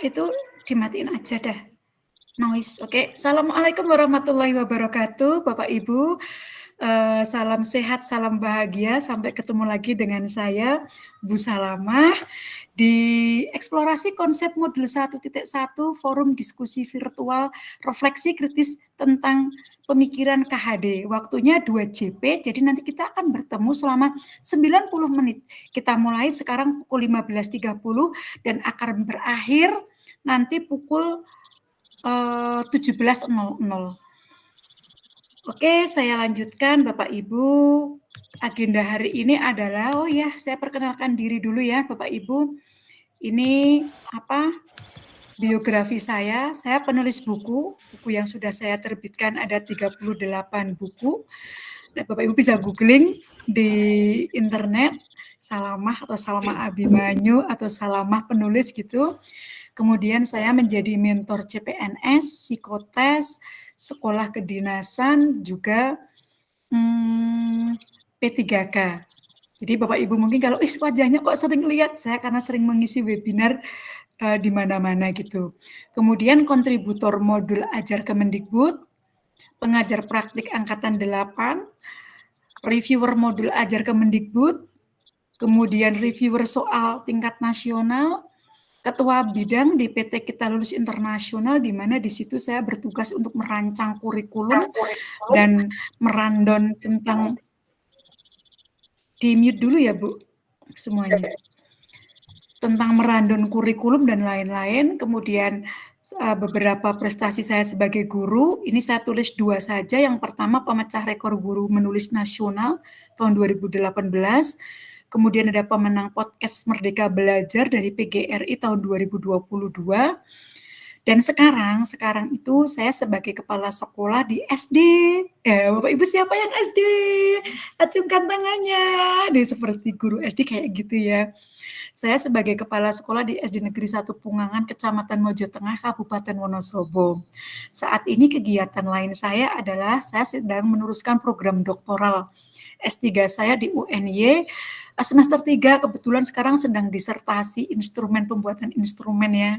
Itu dimatiin aja dah. Noise. Oke. Assalamualaikum warahmatullahi wabarakatuh, Bapak Ibu. Salam sehat, salam bahagia. Sampai ketemu lagi dengan saya, Bu Salamah, di eksplorasi konsep modul 1.1 forum diskusi virtual refleksi kritis tentang pemikiran KHD. Waktunya 2 JP, jadi nanti kita akan bertemu selama 90 menit. Kita mulai sekarang pukul 15.30 dan akan berakhir nanti pukul 17.00. Oke, saya lanjutkan Bapak Ibu. Agenda hari ini adalah, saya perkenalkan diri dulu ya Bapak Ibu. Ini biografi saya penulis buku yang sudah saya terbitkan ada 38 buku. Dan Bapak Ibu bisa googling di internet, Salamah atau Salamah Abimanyu atau Salamah penulis gitu. Kemudian saya menjadi mentor CPNS, psikotes, sekolah kedinasan, juga P3K. Jadi Bapak Ibu mungkin kalau wajahnya kok sering lihat saya karena sering mengisi webinar di mana-mana gitu. Kemudian kontributor modul Ajar Kemendikbud, pengajar praktik angkatan 8, reviewer modul Ajar Kemendikbud, kemudian reviewer soal tingkat nasional, ketua bidang di PT Kita Lulus Internasional, di mana di situ saya bertugas untuk merancang kurikulum dan merandon tentang, di mute dulu ya Bu semuanya, tentang merandon kurikulum dan lain-lain. Kemudian beberapa prestasi saya sebagai guru, ini saya tulis 2 saja. Yang pertama pemecah rekor guru menulis nasional tahun 2018. Kemudian ada pemenang podcast Merdeka Belajar dari PGRI tahun 2022. Dan sekarang itu saya sebagai kepala sekolah di SD. Bapak Ibu siapa yang SD? Acungkan tangannya. Seperti guru SD kayak gitu ya. Saya sebagai kepala sekolah di SD Negeri 1 Pungangan, Kecamatan Mojo Tengah, Kabupaten Wonosobo. Saat ini kegiatan lain saya adalah saya sedang meneruskan program doktoral S3 saya di UNY semester 3, kebetulan sekarang sedang disertasi instrumen pembuatan instrumen ya.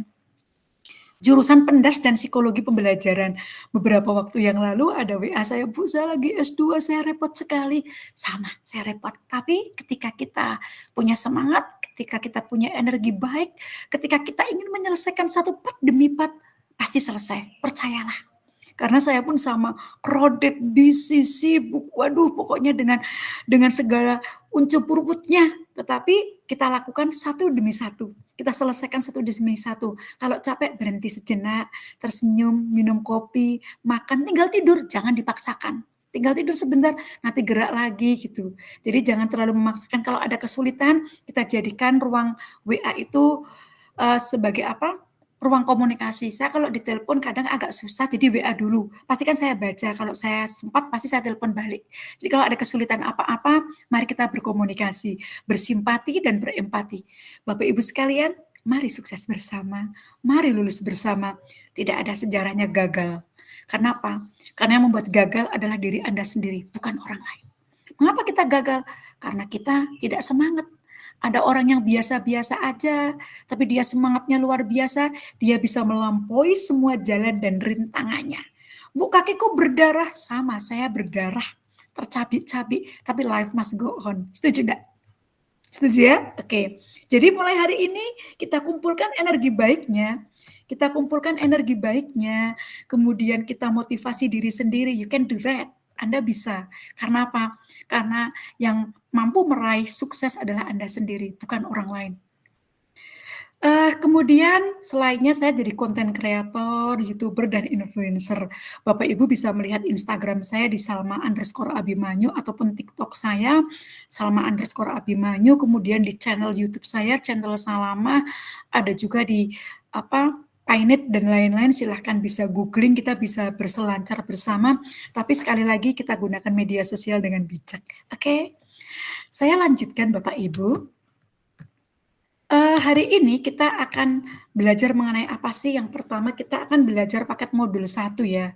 Jurusan pendas dan psikologi pembelajaran. Beberapa waktu yang lalu ada WA saya, Bu, saya lagi S2, saya repot sekali. Sama, saya repot. Tapi ketika kita punya semangat, ketika kita punya energi baik, ketika kita ingin menyelesaikan satu part demi part, pasti selesai. Percayalah. Karena saya pun sama, crowded, busy, sibuk, waduh pokoknya dengan segala unsur ruwetnya. Tetapi kita lakukan satu demi satu. Kita selesaikan satu demi satu. Kalau capek berhenti sejenak, tersenyum, minum kopi, makan, tinggal tidur, jangan dipaksakan. Tinggal tidur sebentar, nanti gerak lagi gitu. Jadi jangan terlalu memaksakan. Kalau ada kesulitan, kita jadikan ruang WA itu sebagai ruang komunikasi. Saya kalau ditelepon kadang agak susah, jadi WA dulu. Pastikan saya baca, kalau saya sempat pasti saya telepon balik. Jadi kalau ada kesulitan apa-apa, mari kita berkomunikasi, bersimpati dan berempati. Bapak Ibu sekalian, mari sukses bersama, mari lulus bersama. Tidak ada sejarahnya gagal. Kenapa? Karena yang membuat gagal adalah diri Anda sendiri, bukan orang lain. Mengapa kita gagal? Karena kita tidak semangat. Ada orang yang biasa-biasa aja, tapi dia semangatnya luar biasa, dia bisa melampaui semua jalan dan rintangannya. Bu, kakiku berdarah, sama saya berdarah, tercabik-cabik, tapi life must go on. Setuju enggak? Setuju ya? Oke. Jadi mulai hari ini kita kumpulkan energi baiknya, kemudian kita motivasi diri sendiri, you can do that. Anda bisa. Karena apa? Karena yang mampu meraih sukses adalah Anda sendiri, bukan orang lain. Kemudian selainnya saya jadi konten kreator, YouTuber, dan influencer. Bapak Ibu bisa melihat Instagram saya di Salma_Abimanyu ataupun TikTok saya Salma_Abimanyu, kemudian di channel YouTube saya, channel Salamah, ada juga di Painet dan lain-lain, silahkan bisa googling, kita bisa berselancar bersama, tapi sekali lagi kita gunakan media sosial dengan bijak. Oke, saya lanjutkan Bapak Ibu. Hari ini kita akan belajar mengenai apa sih? Yang pertama kita akan belajar paket modul 1 ya.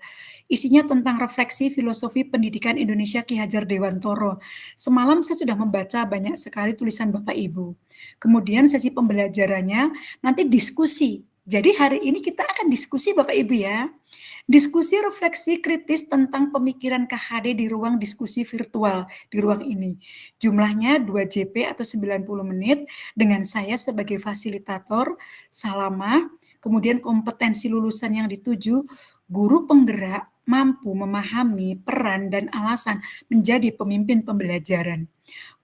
Isinya tentang refleksi filosofi pendidikan Indonesia Ki Hajar Dewantoro. Semalam saya sudah membaca banyak sekali tulisan Bapak Ibu. Kemudian sesi pembelajarannya nanti diskusi Jadi hari ini kita akan diskusi Bapak Ibu ya. Diskusi refleksi kritis tentang pemikiran KHD di ruang diskusi virtual di ruang ini. Jumlahnya 2 JP atau 90 menit dengan saya sebagai fasilitator, Salama, kemudian kompetensi lulusan yang dituju, guru penggerak mampu memahami peran dan alasan menjadi pemimpin pembelajaran.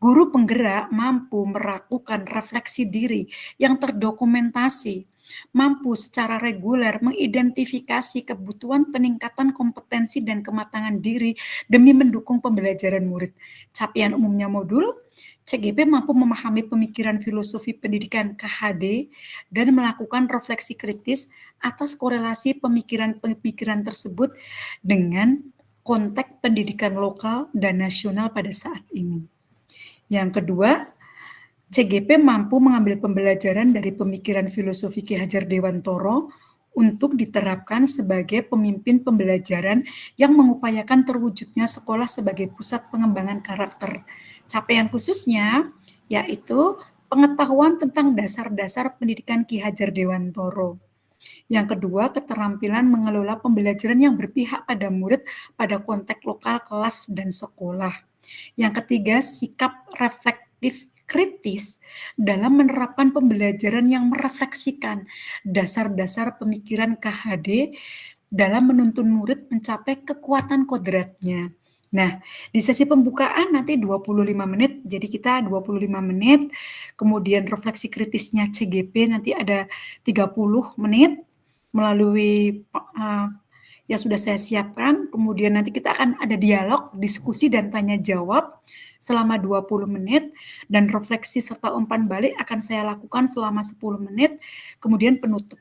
Guru penggerak mampu melakukan refleksi diri yang terdokumentasi, mampu secara reguler mengidentifikasi kebutuhan peningkatan kompetensi dan kematangan diri demi mendukung pembelajaran murid. Capaian umumnya modul, CGP mampu memahami pemikiran filosofi pendidikan KHD dan melakukan refleksi kritis atas korelasi pemikiran-pemikiran tersebut dengan konteks pendidikan lokal dan nasional pada saat ini. Yang kedua, CGP mampu mengambil pembelajaran dari pemikiran filosofi Ki Hajar Dewantoro untuk diterapkan sebagai pemimpin pembelajaran yang mengupayakan terwujudnya sekolah sebagai pusat pengembangan karakter. Capaian khususnya yaitu pengetahuan tentang dasar-dasar pendidikan Ki Hajar Dewantoro. Yang kedua, keterampilan mengelola pembelajaran yang berpihak pada murid pada konteks lokal, kelas, dan sekolah. Yang ketiga, sikap reflektif kritis dalam menerapkan pembelajaran yang merefleksikan dasar-dasar pemikiran KHD dalam menuntun murid mencapai kekuatan kodratnya. Nah, di sesi pembukaan nanti 25 menit, jadi kita 25 menit, kemudian refleksi kritisnya CGP nanti ada 30 menit melalui yang sudah saya siapkan, kemudian nanti kita akan ada dialog, diskusi, dan tanya jawab selama 20 menit, dan refleksi serta umpan balik akan saya lakukan selama 10 menit, kemudian penutup.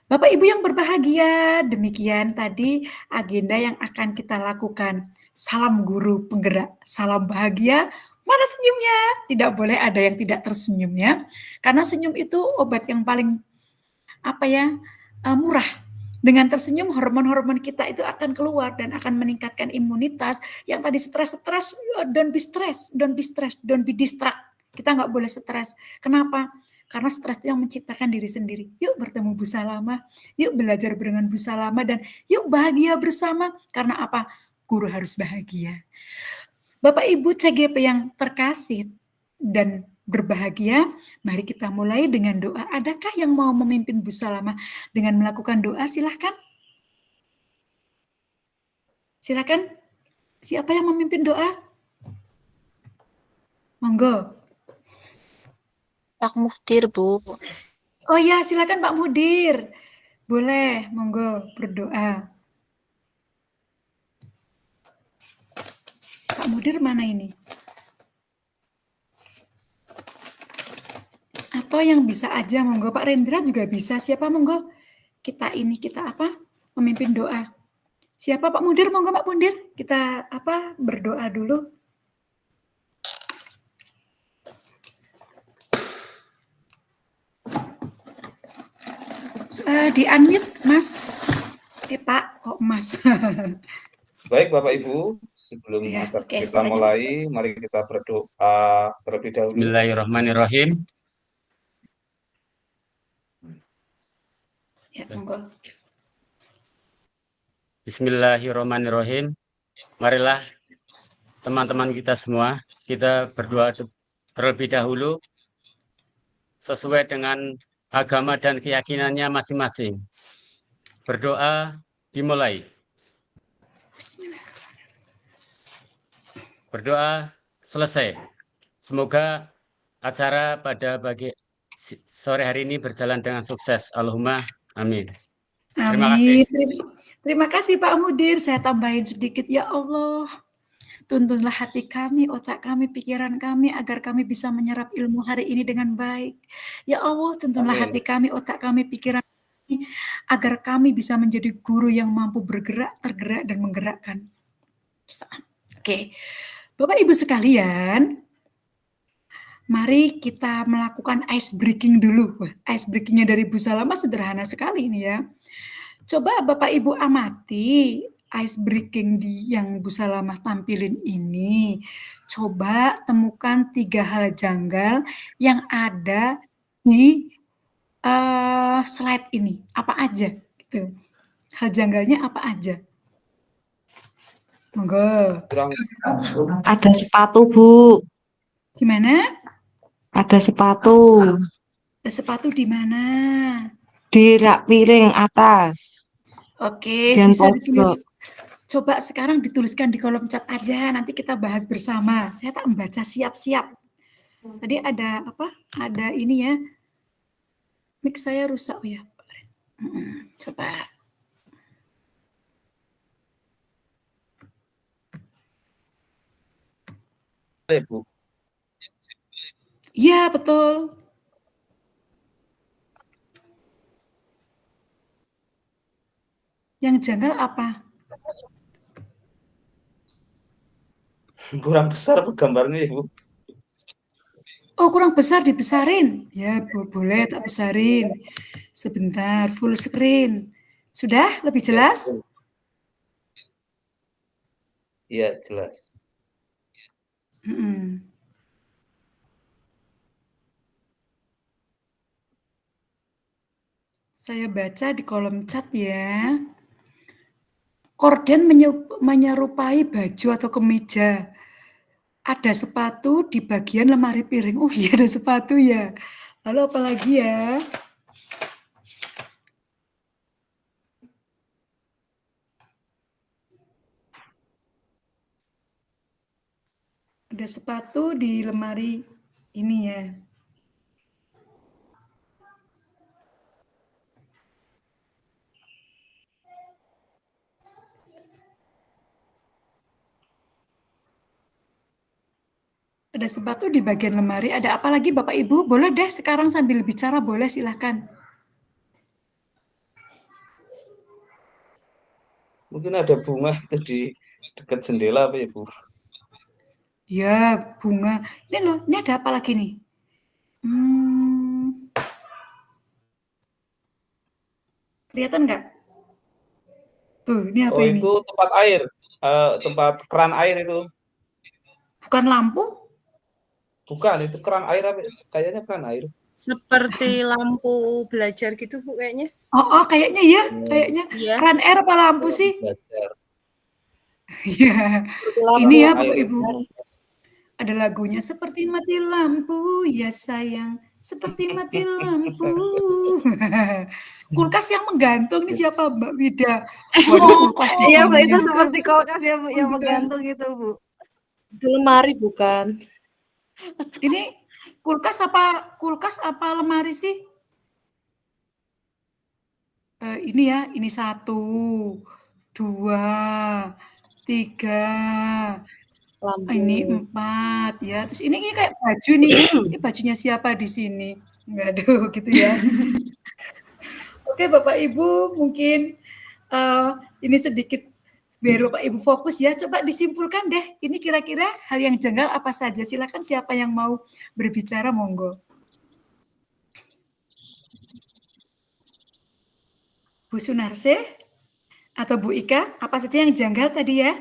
Bapak Ibu yang berbahagia, demikian tadi agenda yang akan kita lakukan. Salam guru penggerak, salam bahagia, mana senyumnya? Tidak boleh ada yang tidak tersenyum ya, karena senyum itu obat yang paling murah. Dengan tersenyum, hormon-hormon kita itu akan keluar dan akan meningkatkan imunitas. Yang tadi stres, don't be stress, don't be stress, don't be distract. Kita nggak boleh stres. Kenapa? Karena stres itu yang menciptakan diri sendiri. Yuk bertemu Bu Salama, yuk belajar dengan Bu Salama, dan yuk bahagia bersama. Karena apa? Guru harus bahagia. Bapak Ibu CGP yang terkasih dan berbahagia, mari kita mulai dengan doa. Adakah yang mau memimpin Bu Salama dengan melakukan doa? Silahkan. Silakan. Siapa yang memimpin doa? Monggo. Pak Muhdir, Bu. Oh ya, silakan Pak Muhdir. Boleh, monggo berdoa. Pak Muhdir mana ini? Atau yang bisa aja, monggo Pak Rendra juga bisa. Siapa monggo? Kita memimpin doa. Siapa Pak Muhdir? Monggo Pak Muhdir. Kita berdoa dulu. Di unmute Mas. Pak, kok Mas? Baik Bapak Ibu, sebelum Ya, kita mulai, mari kita berdoa terlebih dahulu. Bismillahirrahmanirrahim. Ya, monggo. Bismillahirrahmanirrahim. Marilah teman-teman kita semua, kita berdoa terlebih dahulu sesuai dengan agama dan keyakinannya masing-masing. Berdoa dimulai. Berdoa selesai. Semoga acara pada sore hari ini berjalan dengan sukses. Allahumma amin. Terima kasih. Terima kasih Pak Muhdir. Saya tambahin sedikit, ya Allah. Tuntunlah hati kami, otak kami, pikiran kami, agar kami bisa menyerap ilmu hari ini dengan baik. Ya Allah, tuntunlah hati kami, otak kami, pikiran kami, agar kami bisa menjadi guru yang mampu bergerak, tergerak, dan menggerakkan. Oke. Bapak Ibu sekalian, mari kita melakukan ice breaking dulu. Ice breakingnya dari Bu Salama sederhana sekali ini ya. Coba Bapak Ibu amati ice breaking yang Bu Salamah tampilin ini. Coba temukan 3 hal janggal yang ada di slide ini? Apa aja gitu? Hal janggalnya apa aja? Monggo. Kurang Ada sepatu, Bu. Gimana? Ada sepatu Ada sepatu di mana? di rak piring atas. Oke, Bagian bisa pojok. ditulis. Coba sekarang dituliskan di kolom chat aja, nanti kita bahas bersama. Saya tak membaca siap-siap. Tadi ada apa? Ada ini ya. Mic saya rusak. Oh ya. Coba. ya, Bu. Iya, betul. Yang janggal apa? Kurang besar Bu gambarnya ya, Bu. Oh, kurang besar, dibesarin. Ya, boleh tak besarin. Sebentar, full screen. Sudah lebih jelas? Iya, jelas. Mm-mm. Saya baca di kolom chat ya. Korden menyerupai baju atau kemeja. Ada sepatu di bagian lemari piring. Oh iya, ada sepatu ya. Lalu apa lagi ya? Ada sepatu di lemari ini ya. Ada sepatu di bagian lemari. Ada apa lagi Bapak Ibu? Boleh deh sekarang sambil bicara, boleh silahkan. Mungkin ada bunga itu di dekat jendela apa ya, Bu? Ya, bunga. Ini loh, ini ada apa lagi nih? Kelihatan nggak? Tuh, ini apa Oh, ini? itu tempat air. Tempat keran air itu. Bukan lampu? Bukan, itu keran air apa? Kayaknya keran air. Seperti lampu belajar gitu, Bu, kayaknya. Oh, kayaknya ya, kayaknya. Iya. Keran air apa lampu sih? Belajar. Iya. Lampu Ini ya, air. Bapak Ibu. Ada lagunya, seperti mati lampu, ya sayang, seperti mati lampu. Kulkas yang menggantung nih siapa, Mbak Wida? Waduh, kulkas di Iya, Bu, itu kulkas. seperti kulkas ya, Bu, yang menggantung itu, Bu. Itu lemari bukan? Ini kulkas apa lemari sih? Ini ya, ini 1, 2, 3, Lampu. ini 4 ya. Terus ini kayak baju nih. Ini bajunya siapa di sini? Waduh, gitu ya. Oke, Bapak Ibu, mungkin ini sedikit biar Bapak Ibu fokus ya. Coba disimpulkan deh, ini kira-kira hal yang janggal apa saja? Silakan siapa yang mau berbicara, monggo. Bu Sunarse atau Bu Ika, apa saja yang janggal tadi ya?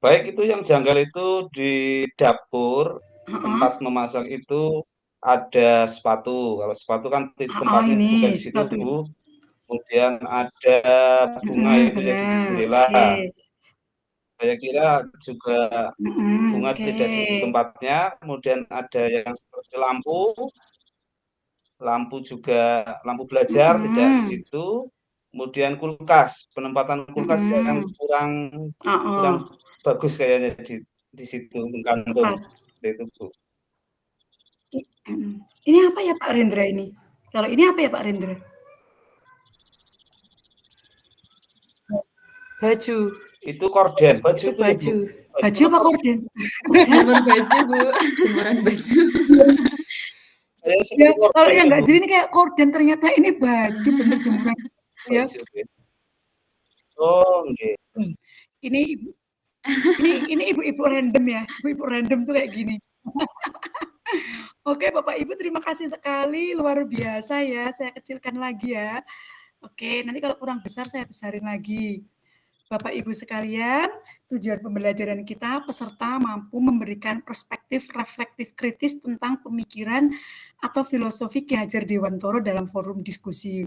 Baik, itu yang janggal itu di dapur, tempat memasak itu ada sepatu. Kalau sepatu kan tempatnya ini bukan di situ, sepatu. Bu. Kemudian ada bunga itu yang di jendela. Oke. Saya kira juga bunga tidak di tempatnya. Kemudian ada yang seperti lampu juga, lampu belajar tidak di situ. Kemudian kulkas, penempatan kulkas yang kurang bagus kayaknya di situ menggantung. Seperti itu, Bu. Ini apa ya Pak Rendra ini? Kalau ini apa ya Pak Rendra? Baju. Itu korden, baju Itu baju. Baju apa korden? Jemuran baju, Bu. Jemuran baju. Ya, kalau yang nggak jadi ini kayak korden, ternyata ini baju bener jemuran ya. Oh, okay. Ini ibu-ibu random ya. Ibu-ibu random tuh kayak gini. Oke, Bapak Ibu, terima kasih sekali, luar biasa ya. Saya kecilkan lagi ya. Oke, nanti kalau kurang besar saya besarin lagi. Bapak Ibu sekalian, tujuan pembelajaran kita, peserta mampu memberikan perspektif reflektif kritis tentang pemikiran atau filosofi Ki Hajar Dewantoro dalam forum diskusi.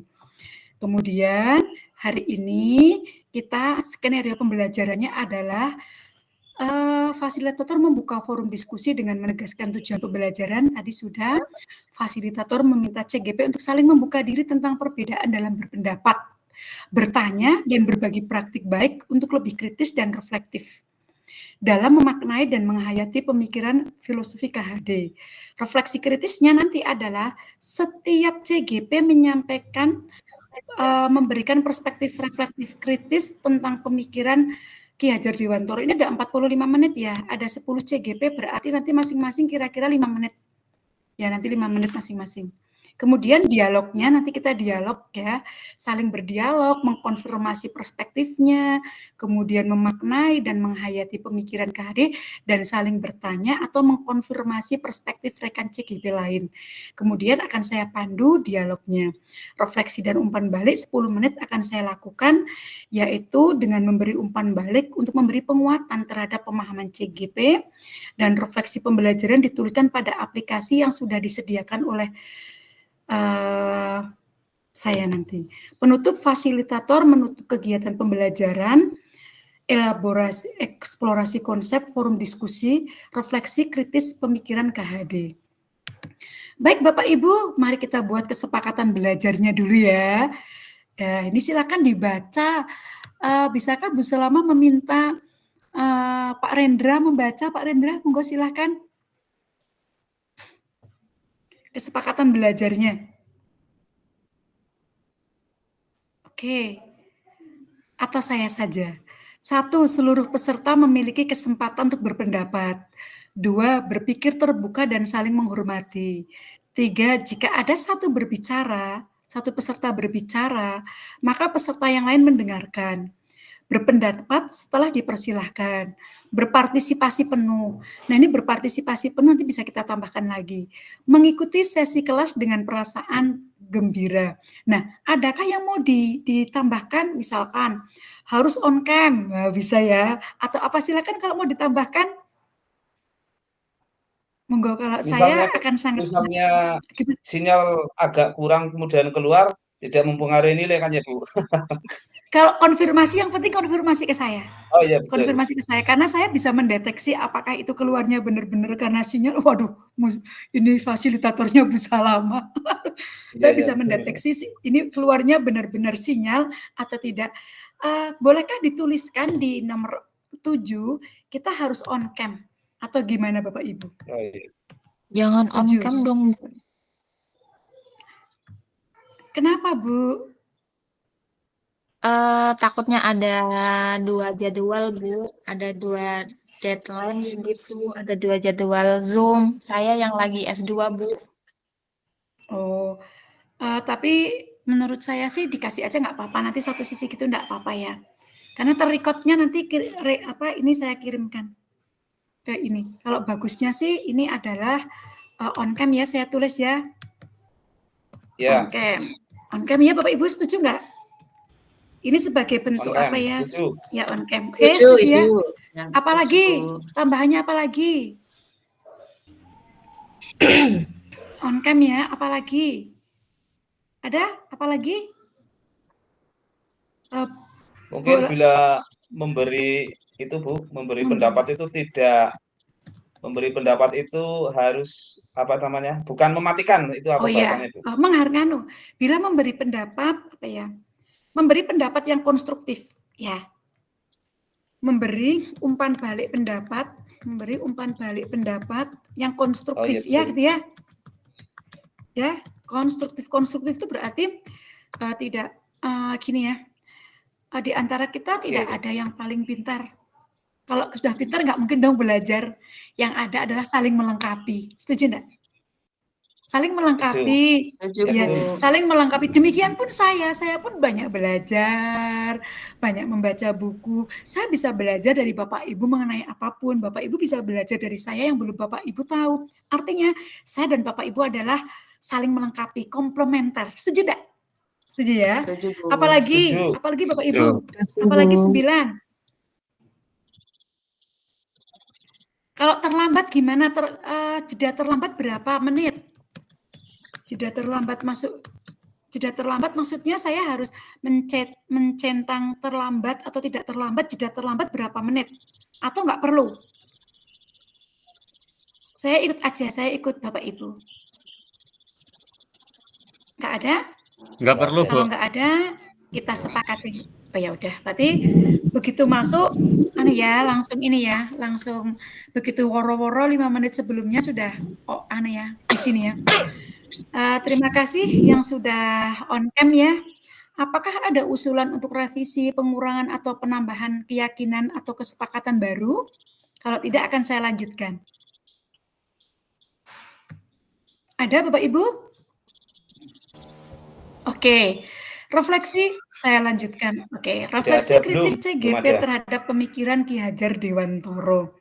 Kemudian hari ini kita skenario pembelajarannya adalah fasilitator membuka forum diskusi dengan menegaskan tujuan pembelajaran. Tadi sudah, fasilitator meminta CGP untuk saling membuka diri tentang perbedaan dalam berpendapat, bertanya, dan berbagi praktik baik untuk lebih kritis dan reflektif dalam memaknai dan menghayati pemikiran filosofi KHD. Refleksi kritisnya nanti adalah setiap CGP menyampaikan, memberikan perspektif reflektif kritis tentang pemikiran Ki Hajar Dewantoro. Ini ada 45 menit ya, ada 10 CGP, berarti nanti masing-masing kira-kira 5 menit. Ya, nanti 5 menit masing-masing. Kemudian dialognya, nanti kita dialog ya, saling berdialog, mengkonfirmasi perspektifnya, kemudian memaknai dan menghayati pemikiran KHD, dan saling bertanya atau mengkonfirmasi perspektif rekan CGP lain. Kemudian akan saya pandu dialognya. Refleksi dan umpan balik 10 menit akan saya lakukan, yaitu dengan memberi umpan balik untuk memberi penguatan terhadap pemahaman CGP, dan refleksi pembelajaran dituliskan pada aplikasi yang sudah disediakan oleh saya nanti. Penutup, fasilitator menutup kegiatan pembelajaran, elaborasi, eksplorasi konsep, forum diskusi, refleksi kritis pemikiran KHD. Baik Bapak Ibu, mari kita buat kesepakatan belajarnya dulu ya. Ini silakan dibaca. Bisakah Bu Selama meminta Pak Rendra membaca? Pak Rendra, monggo silakan. Kesepakatan belajarnya. Oke. Atau saya saja. 1. Seluruh peserta memiliki kesempatan untuk berpendapat. 2. Berpikir terbuka dan saling menghormati. 3. Jika ada satu peserta berbicara, maka peserta yang lain mendengarkan. Berpendapat setelah dipersilahkan. Berpartisipasi penuh. Nah, ini berpartisipasi penuh nanti bisa kita tambahkan lagi. Mengikuti sesi kelas dengan perasaan gembira. Nah, adakah yang mau ditambahkan? Misalkan harus on cam, nah, bisa ya. Atau apa, silakan kalau mau ditambahkan. Monggo, kalau saya akan sangat. Misalnya sinyal agak kurang kemudian keluar, tidak mempengaruhi nilai kan ya Bu? Kalau konfirmasi, yang penting konfirmasi ke saya. Oh iya, betul. Konfirmasi ke saya, karena saya bisa mendeteksi apakah itu keluarnya benar-benar karena sinyal. Waduh, ini fasilitatornya Bu Salama. Saya bisa mendeteksi ini keluarnya benar-benar sinyal atau tidak. Bolehkah dituliskan di nomor 7, kita harus on cam atau gimana Bapak Ibu? Oh, iya. Jangan on cam dong. Kenapa Bu? Takutnya ada 2 jadwal Bu, ada 2 deadline gitu, ada 2 jadwal Zoom. Saya yang lagi S2 Bu. Oh, tapi menurut saya sih dikasih aja nggak apa-apa, nanti satu sisi gitu nggak apa-apa ya. Karena terrekodnya nanti ini saya kirimkan ke ini. Kalau bagusnya sih ini adalah on cam ya, saya tulis ya. Ya. On cam ya, Bapak Ibu setuju nggak? Ini sebagai bentuk apa ya? Setuju. Ya on cam. Oke, setuju ya. Apalagi? Tambahannya apa lagi? On cam ya, apalagi? Ada? Apalagi? Mungkin bila memberi itu Bu, memberi pendapat itu tidak, memberi pendapat itu harus apa namanya? Bukan mematikan, itu apa bahasanya itu? Menghargai. Bila memberi pendapat apa ya? Memberi pendapat yang konstruktif ya. Memberi umpan balik pendapat, yang konstruktif ya gitu ya. Ya, konstruktif itu berarti tidak gini ya. Di antara kita tidak ada yang paling pintar. Kalau sudah pintar nggak mungkin dong belajar. Yang ada adalah saling melengkapi. Setuju enggak? Saling melengkapi. Ya, saling melengkapi. Demikian pun saya pun banyak belajar, banyak membaca buku. Saya bisa belajar dari Bapak Ibu mengenai apapun. Bapak Ibu bisa belajar dari saya yang belum Bapak Ibu tahu. Artinya saya dan Bapak Ibu adalah saling melengkapi, komplementer. Setuju enggak? Setuju ya? Setuju, apalagi Bapak Ibu? Apalagi 9. Kalau terlambat gimana? Jeda terlambat berapa menit? Jeda terlambat maksudnya saya harus mencentang terlambat atau tidak terlambat, jeda terlambat berapa menit? Atau nggak perlu? Saya ikut aja, saya ikut Bapak Ibu. Nggak ada? Nggak perlu, Bu. Kalau nggak ada, kita sepakati. Oh ya udah, berarti begitu masuk, langsung begitu woro-woro 5 menit sebelumnya sudah, di sini ya. Terima kasih yang sudah on cam ya. Apakah ada usulan untuk revisi, pengurangan atau penambahan keyakinan atau kesepakatan baru? Kalau tidak akan saya lanjutkan. Ada Bapak Ibu? Oke. Refleksi saya lanjutkan. Oke, refleksi kritis CGP terhadap pemikiran Ki Hajar Dewantoro.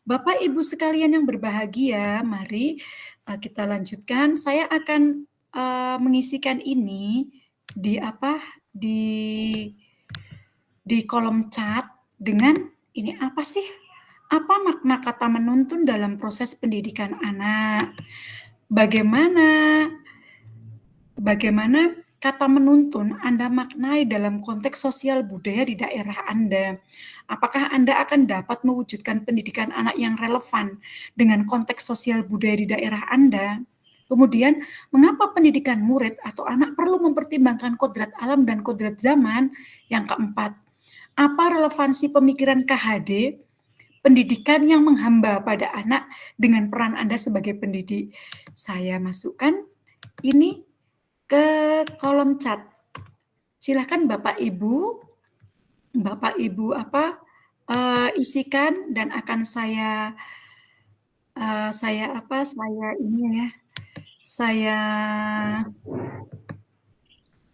Bapak Ibu sekalian yang berbahagia, mari kita lanjutkan. Saya akan mengisikan ini di kolom chat dengan ini apa sih? Apa makna kata menuntun dalam proses pendidikan anak? Bagaimana kata menuntun Anda maknai dalam konteks sosial budaya di daerah Anda? Apakah Anda akan dapat mewujudkan pendidikan anak yang relevan dengan konteks sosial budaya di daerah Anda? Kemudian, mengapa pendidikan murid atau anak perlu mempertimbangkan kodrat alam dan kodrat zaman? Yang keempat, apa relevansi pemikiran KHD, pendidikan yang menghamba pada anak dengan peran Anda sebagai pendidik? Saya masukkan ini ke kolom chat. Silakan Bapak Ibu isikan dan akan saya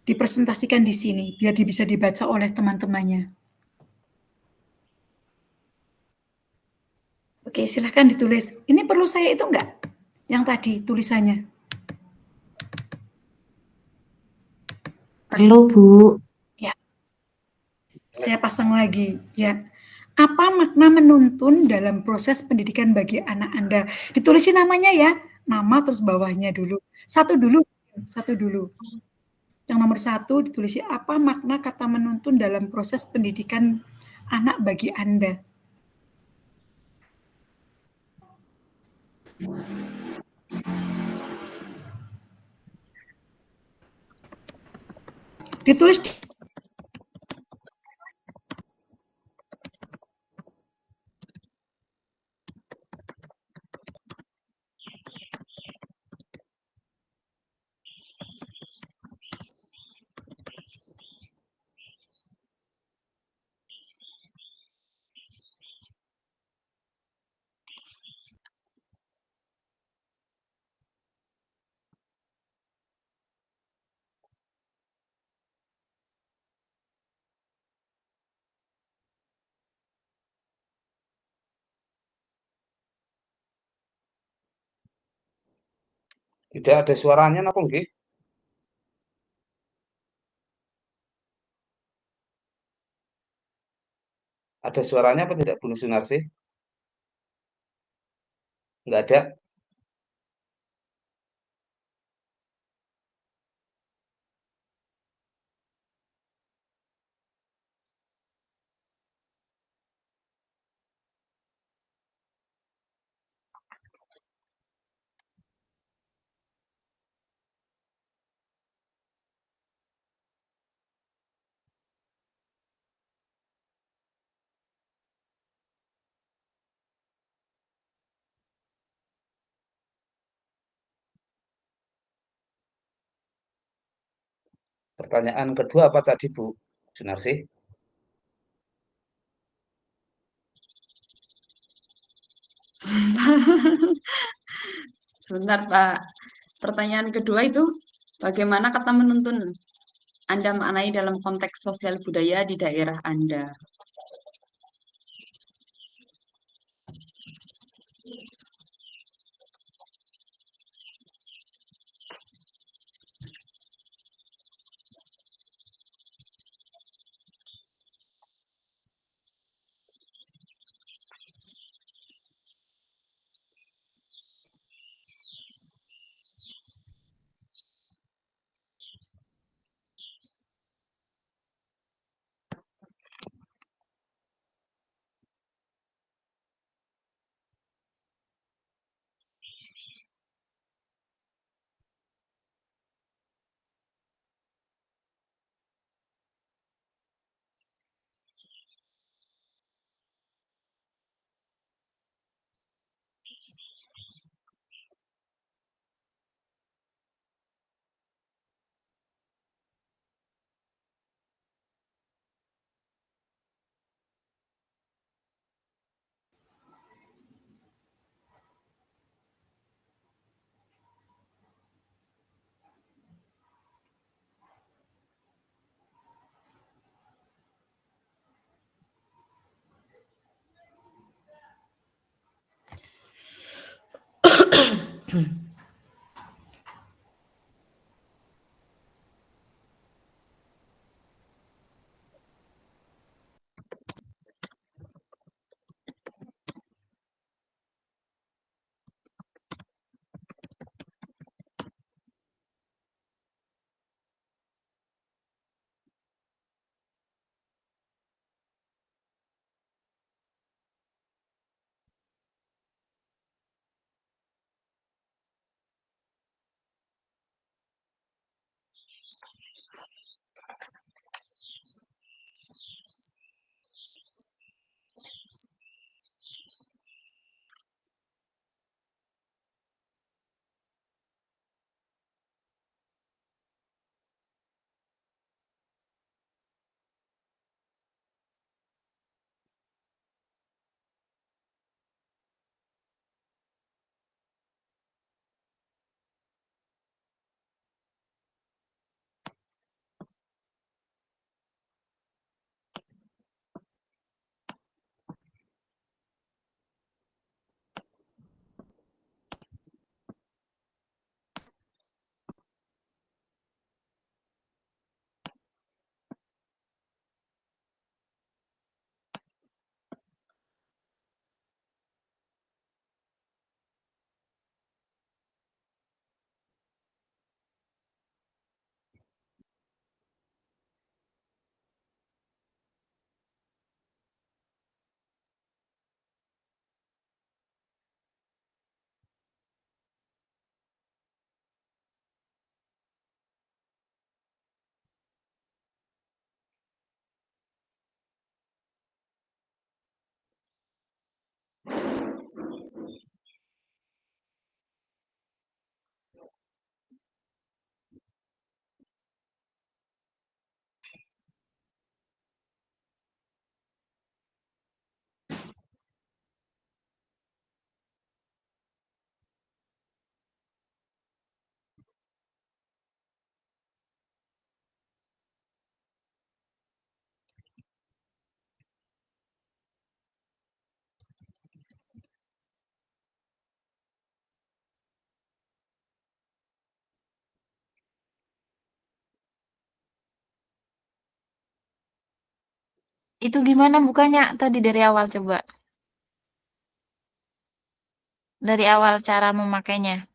dipresentasikan di sini biar bisa dibaca oleh teman-temannya. Oke, silakan ditulis. Ini perlu saya itu enggak? Yang tadi tulisannya. Perlu, Bu. Ya. Saya pasang lagi, ya. Apa makna menuntun dalam proses pendidikan bagi anak Anda? Ditulisin namanya ya. Nama terus bawahnya dulu. Satu dulu. Yang nomor 1 ditulis apa makna kata menuntun dalam proses pendidikan anak bagi Anda? Ditulis Tidak ada suaranya napa nggih? Ada suaranya apa tidak Bu Sunarsih? Enggak ada. Pertanyaan kedua apa tadi Bu Sunarsih? Sebentar, Pak. Pertanyaan kedua itu, bagaimana kata menuntun Anda maknai dalam konteks sosial budaya di daerah Anda? Itu gimana bukanya tadi dari awal coba? Dari awal cara memakainya.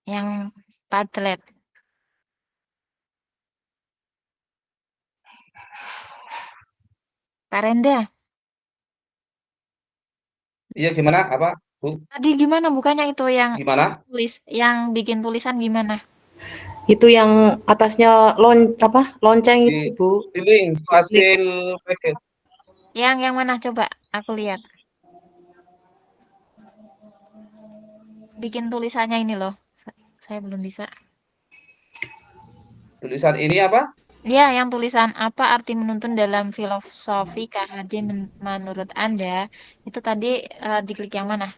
Yang Padlet. Karenda. Iya gimana? Apa, Bu? Tadi gimana bukanya itu yang Gimana? yang bikin tulisan gimana? Itu yang atasnya lonceng Di itu, Bu. di link hasil paket. Yang mana coba? Aku lihat. Bikin tulisannya ini loh. Saya belum bisa. Tulisan ini apa? Ya, yang tulisan apa arti menuntun dalam filosofi KHD menurut Anda? Itu tadi diklik yang mana?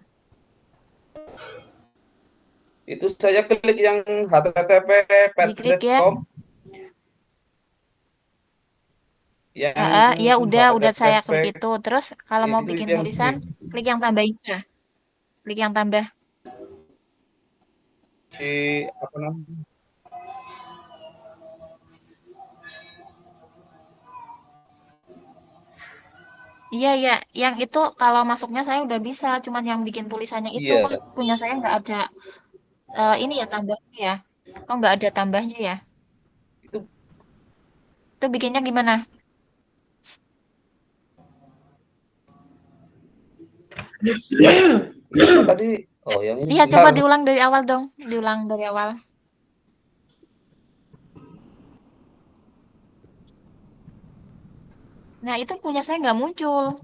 Itu saya klik yang http Diklik ya. padlet.com. Yang Ya udah saya http klik itu. Terus kalau mau itu bikin yang tulisan, klik yang tambah ini ya. Klik yang tambah. di apa namanya? Iya, yang itu kalau masuknya saya udah bisa, cuman yang bikin tulisannya itu Iya, kok punya saya nggak ada ini ya tambahnya ya. Kok nggak ada tambahnya ya? itu Itu bikinnya gimana? itu tadi. Oh, yang ini Iya, coba benar. diulang dari awal dong. Diulang dari awal. Nah, itu punya saya nggak muncul.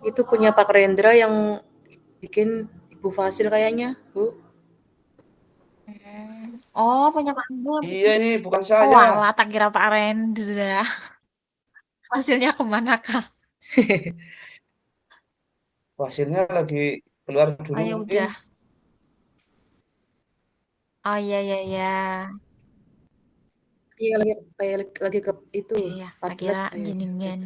Itu punya Pak Rendra yang bikin Ibu Fasil kayaknya, Bu. Oh, punya Pak Angga. Iya, ini bukan Oh, saya. alah, tak kira Pak Rendra. Hasilnya kemana kah? Hasilnya lagi keluar Oh, dulu ya mungkin. udah. Oh, iya. Iya lagi kayak lagi ke itu Iya, tak Padlet kira kayaknya. ginian.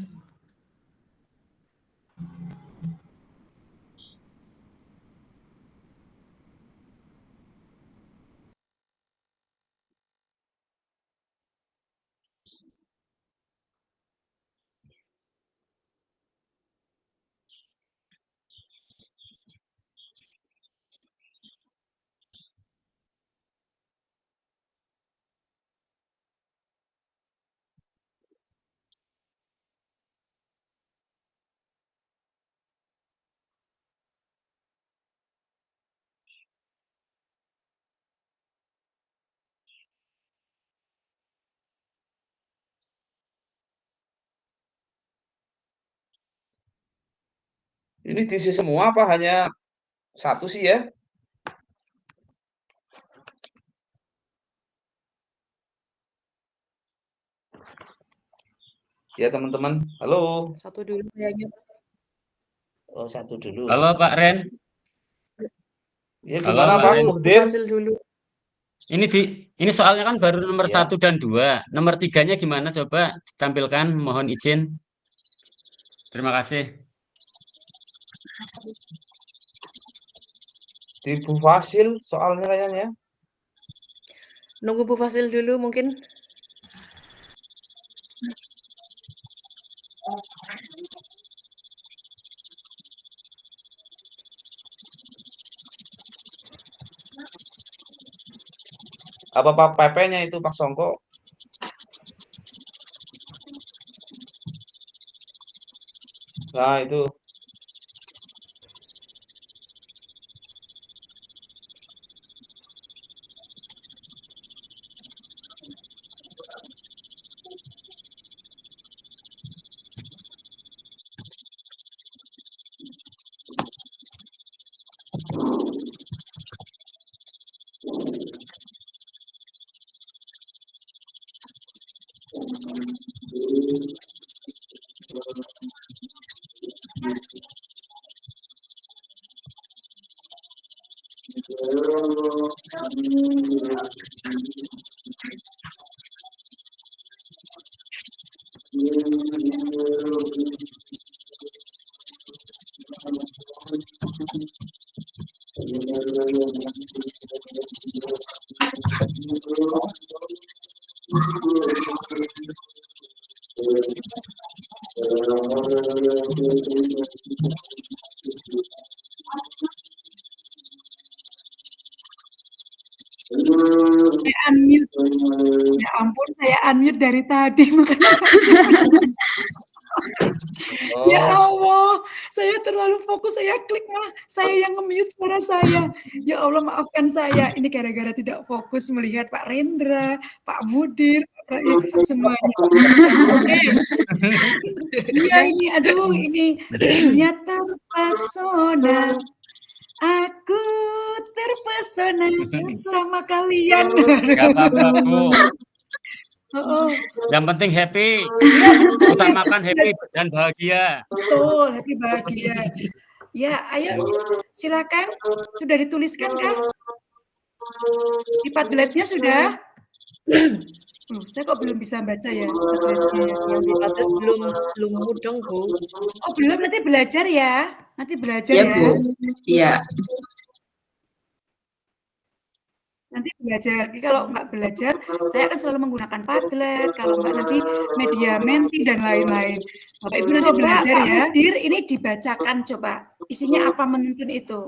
Ini diisi semua apa hanya satu sih ya? Ya teman-teman, halo. Satu dulu kayaknya. Oh, satu dulu. Halo Pak Ren. Ya Halo gimana Pak Pak Ren. Muhdir? Fasil dulu. Ini soalnya kan baru nomor Ya. 1 dan 2. Nomor 3-nya gimana coba ditampilkan, mohon izin. Terima kasih. Di Bu Fasil soalnya kayaknya. Nunggu Bu Fasil dulu mungkin. Apa Pak PP-nya itu Pak Songko? Nah, itu. Saya unmute. Ya ampun, saya unmute dari tadi makanya Ya Allah, saya terlalu fokus, saya klik malah saya yang nge-mute suara saya. Ya Allah, maafkan saya. Ini gara-gara tidak fokus melihat Pak Rendra, Pak Muhdir, Pak Rais, semuanya. Oke. Iya ini, aduh ini dunia terpesona. Aku terpesona sama kalian. Gak apa-apa, Bu. Oh. Yang penting happy. Utamakan happy dan bahagia. Betul, happy bahagia. Ya, ayo silakan. Sudah dituliskan kan? Di Padletnya sudah? Saya kok belum bisa baca ya Padletnya. Yang di Padlet belum mudeng, Bu. Oh, belum, nanti belajar ya. Nanti belajar Ya, ya. Bu. Iya. Nanti belajar. Jadi kalau nggak belajar, saya akan selalu menggunakan Padlet. Kalau nggak nanti media menti dan lain-lain. Bapak Ibu nanti belajar ya. Muhdir, ini dibacakan coba. Isinya apa menuntun itu?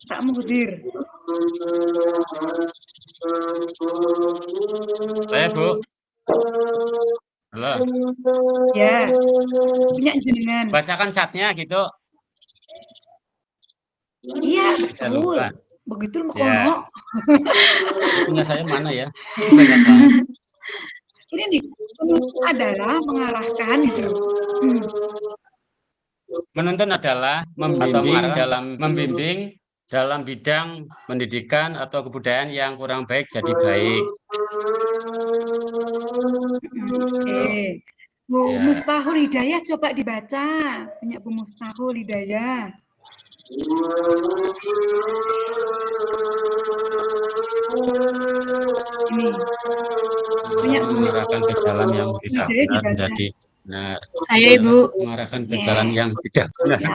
Pak Muhdir. Saya, Bu. Halo. Ya. Punya jenengan. Bacakan chatnya gitu. Iya, Saya betul. lupa. Begitu Ya. kono. Punya saya mana ya? Banyak banget. Ini nih, menuntun adalah mengarahkan gitu. Menuntun adalah membimbing dalam bidang pendidikan atau kebudayaan yang kurang baik jadi baik. Oke. Bu Ya. Miftahul Hidayah coba dibaca. Punya Bu Miftahul Hidayah. Ini. Punya Bu Mengarahkan ke jalan yang tidak Hidayah benar dibaca. menjadi benar. Saya, Ibu. Mengarahkan ke Ya. jalan yang tidak benar Ya.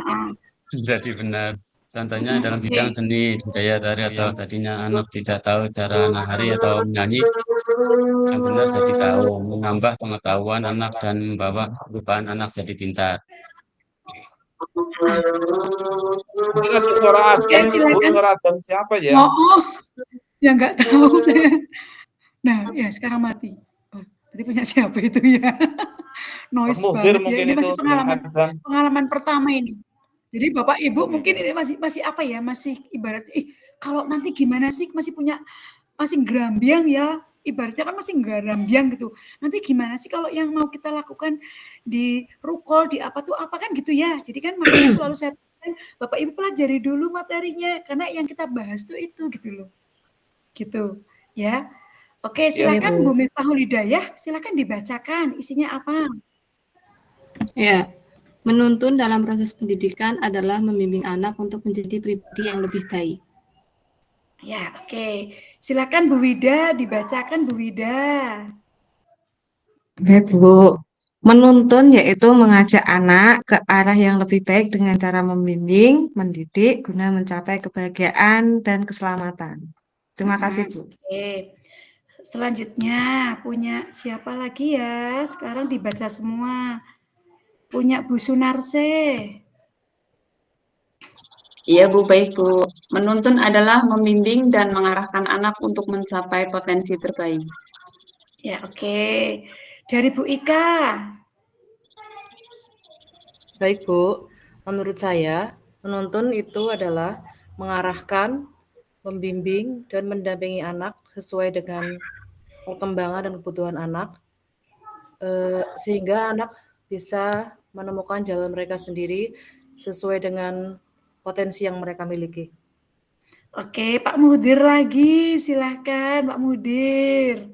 menjadi benar. Contohnya dalam bidang seni, budaya, tari atau tadinya anak tidak tahu cara menari atau menyanyi, yang benar jadi tahu, menambah pengetahuan anak dan membawa perubahan anak jadi pintar. Mungkin ada suara Oke, adzan ini, Bu. silakan. Suara adzan siapa ya? Oh, ya nggak tahu saya. Nah, ya sekarang mati. Oh, tadi punya siapa itu ya? Noise Muhdir banget ya. mungkin Ini itu masih sedang adzan. pengalaman pertama ini. Jadi Bapak Ibu mungkin ini masih apa ya? Masih ibarat kalau nanti gimana sih masih grambiang ya. ibaratnya kan masih nggak rambyang gitu. Nanti gimana sih kalau yang mau kita lakukan di rukol, di apa tuh apa kan gitu ya. Jadi kan makanya selalu saya Bapak Ibu pelajari dulu materinya karena yang kita bahas tuh itu gitu loh. Gitu ya. Oke, silakan Bu Miftahul Hidayah, silakan dibacakan isinya apa? Ya, menuntun dalam proses pendidikan adalah membimbing anak untuk menjadi pribadi yang lebih baik. Ya, oke. Silakan Bu Wida, dibacakan Bu Wida. Baik, Bu. Menuntun yaitu mengajak anak ke arah yang lebih baik dengan cara membimbing, mendidik, guna mencapai kebahagiaan dan keselamatan. Terima kasih, Bu. Oke. Selanjutnya punya siapa lagi ya? Sekarang dibaca semua. Punya Bu Sunarse. Iya Bu, baik Bu. Menuntun adalah membimbing dan mengarahkan anak untuk mencapai potensi terbaik. Ya, oke. Dari Bu Ika. Baik Bu, menurut saya menuntun itu adalah mengarahkan, membimbing, dan mendampingi anak sesuai dengan perkembangan dan kebutuhan anak, sehingga anak bisa menemukan jalan mereka sendiri sesuai dengan potensi yang mereka miliki. Oke, Pak Mudir lagi, silahkan Pak Mudir.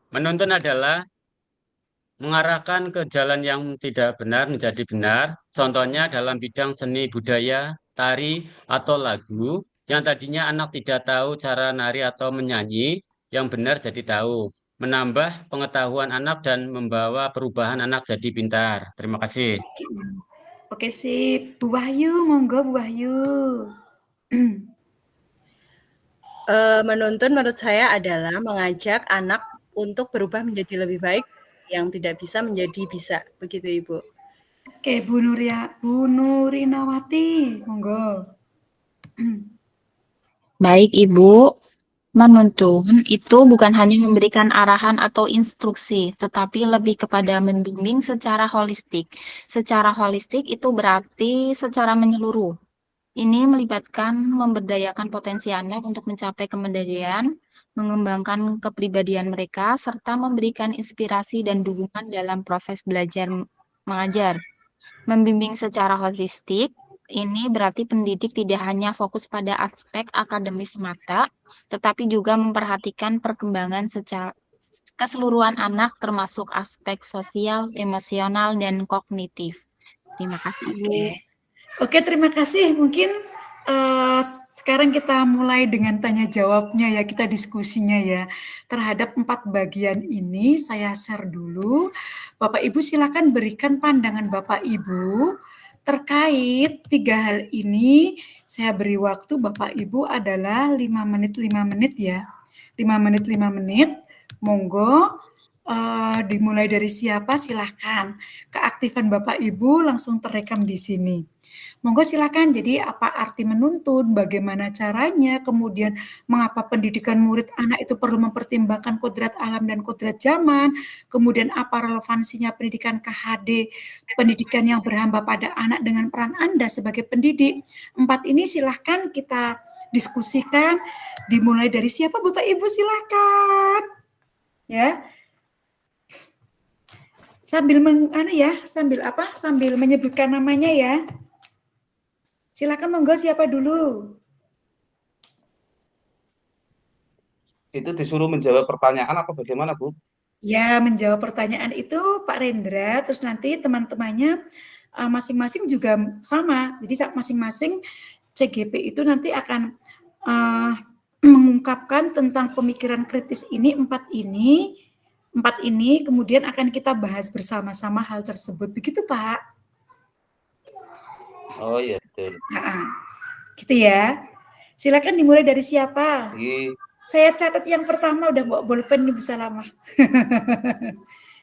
Menuntun adalah mengarahkan ke jalan yang tidak benar menjadi benar. Contohnya dalam bidang seni budaya, tari, atau lagu, yang tadinya anak tidak tahu cara nari atau menyanyi, yang benar jadi tahu. Menambah pengetahuan anak dan membawa perubahan anak jadi pintar. Terima kasih. Oke, sip. Bu Wahyu, monggo Bu Wahyu. Menuntun menurut saya adalah mengajak anak untuk berubah menjadi lebih baik, yang tidak bisa menjadi bisa. Begitu Ibu. Oke, Bu Nurinawati, monggo. Baik Ibu, menuntun itu bukan hanya memberikan arahan atau instruksi, tetapi lebih kepada membimbing secara holistik. Secara holistik itu berarti secara menyeluruh. Ini melibatkan memberdayakan potensi anak untuk mencapai kemandirian, mengembangkan kepribadian mereka, serta memberikan inspirasi dan dukungan dalam proses belajar mengajar. Membimbing secara holistik, ini berarti pendidik tidak hanya fokus pada aspek akademis semata, tetapi juga memperhatikan perkembangan secara keseluruhan anak termasuk aspek sosial, emosional, dan kognitif. Terima kasih, Ibu. Oke, terima kasih. Mungkin sekarang kita mulai dengan tanya jawabnya ya, kita diskusinya ya. Terhadap 4 bagian ini saya share dulu. Bapak Ibu silakan berikan pandangan Bapak Ibu terkait 3 hal ini. Saya beri waktu Bapak Ibu adalah 5 menit ya. 5 menit. Monggo. Dimulai dari siapa silahkan. Keaktifan Bapak Ibu langsung terekam di sini. Monggo silakan. Jadi apa arti menuntun, bagaimana caranya, kemudian mengapa pendidikan murid anak itu perlu mempertimbangkan kodrat alam dan kodrat zaman, kemudian apa relevansinya pendidikan KHD, pendidikan yang berhamba pada anak dengan peran Anda sebagai pendidik. 4 ini silahkan kita diskusikan. Dimulai dari siapa Bapak Ibu silahkan. Ya. Sambil sambil menyebutkan namanya ya. Silakan monggo siapa dulu? Itu disuruh menjawab pertanyaan apa bagaimana, Bu? Ya, menjawab pertanyaan itu Pak Rendra, terus nanti teman-temannya masing-masing juga sama. Jadi masing-masing CGP itu nanti akan mengungkapkan tentang pemikiran kritis ini, 4 ini, kemudian akan kita bahas bersama-sama hal tersebut. Begitu, Pak? Oh iya, betul. Gitu ya. Silakan dimulai dari siapa? Iya. Saya catat yang pertama, udah bawa bolpen ini bisa lama.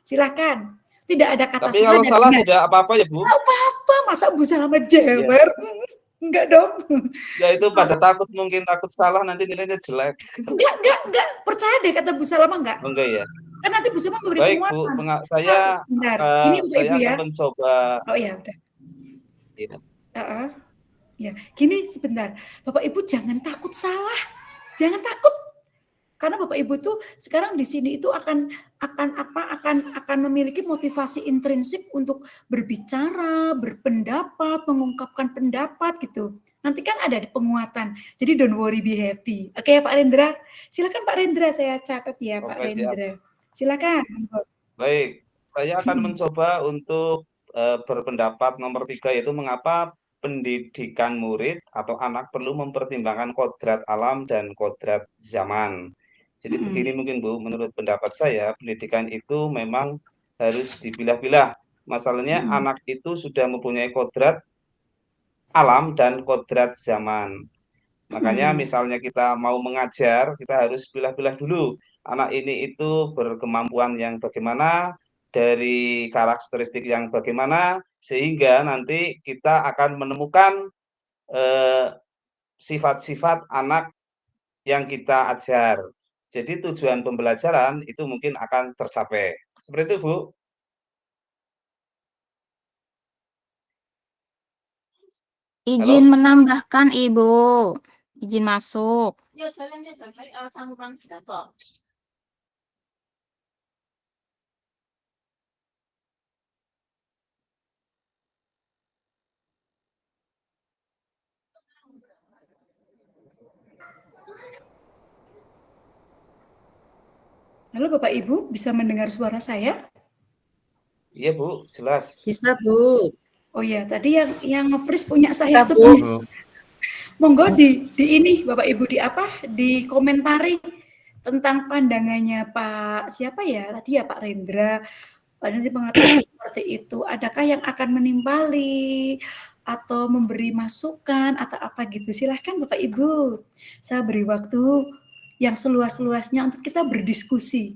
Silakan. Tidak ada kata tapi kalau salah tidak apa-apa ya, Bu? Apa-apa, masa Bu Salama jewer? Enggak dong. Ya itu pada takut salah nanti nilainya jelek. Enggak. Percaya deh kata Bu Salama enggak? Enggak ya. Kan nanti Bu Salama memberi penguatan. Baik, Bu, saya ini Bapak Ibu ya. akan mencoba. Oh ya, udah. Iya. Ya, gini sebentar. Bapak Ibu jangan takut salah. Jangan takut. Karena Bapak Ibu tuh sekarang di sini itu akan memiliki motivasi intrinsik untuk berbicara, berpendapat, mengungkapkan pendapat gitu. Nanti kan ada penguatan. Jadi don't worry, be happy. Oke ya Pak Rendra? Silakan Pak Rendra, saya catat ya Pak Oke, siap. Rendra. Silakan. Baik, saya akan mencoba untuk berpendapat nomor 3, yaitu mengapa pendidikan murid atau anak perlu mempertimbangkan kodrat alam dan kodrat zaman. Jadi begini mungkin Bu, menurut pendapat saya, pendidikan itu memang harus dipilah-pilah. Masalahnya anak itu sudah mempunyai kodrat alam dan kodrat zaman. Makanya misalnya kita mau mengajar, kita harus pilah-pilah dulu. Anak ini itu berkemampuan yang bagaimana, dari karakteristik yang bagaimana, sehingga nanti kita akan menemukan sifat-sifat anak yang kita ajar. Jadi tujuan pembelajaran itu mungkin akan tercapai. Seperti itu, Bu. Izin Halo? menambahkan, Ibu. Izin masuk. Halo Bapak Ibu, bisa mendengar suara saya? Iya, Bu, jelas. Bisa, Bu. Oh ya, tadi yang nge-freeze punya saya Bisa, tuh. Bu. Monggo di ini Bapak Ibu di komentari tentang pandangannya Pak siapa ya tadi ya Pak Rendra. Nanti mengatakan seperti itu. Adakah yang akan menimpali atau memberi masukan atau apa gitu? Silahkan Bapak Ibu. Saya beri waktu yang seluas-luasnya untuk kita berdiskusi.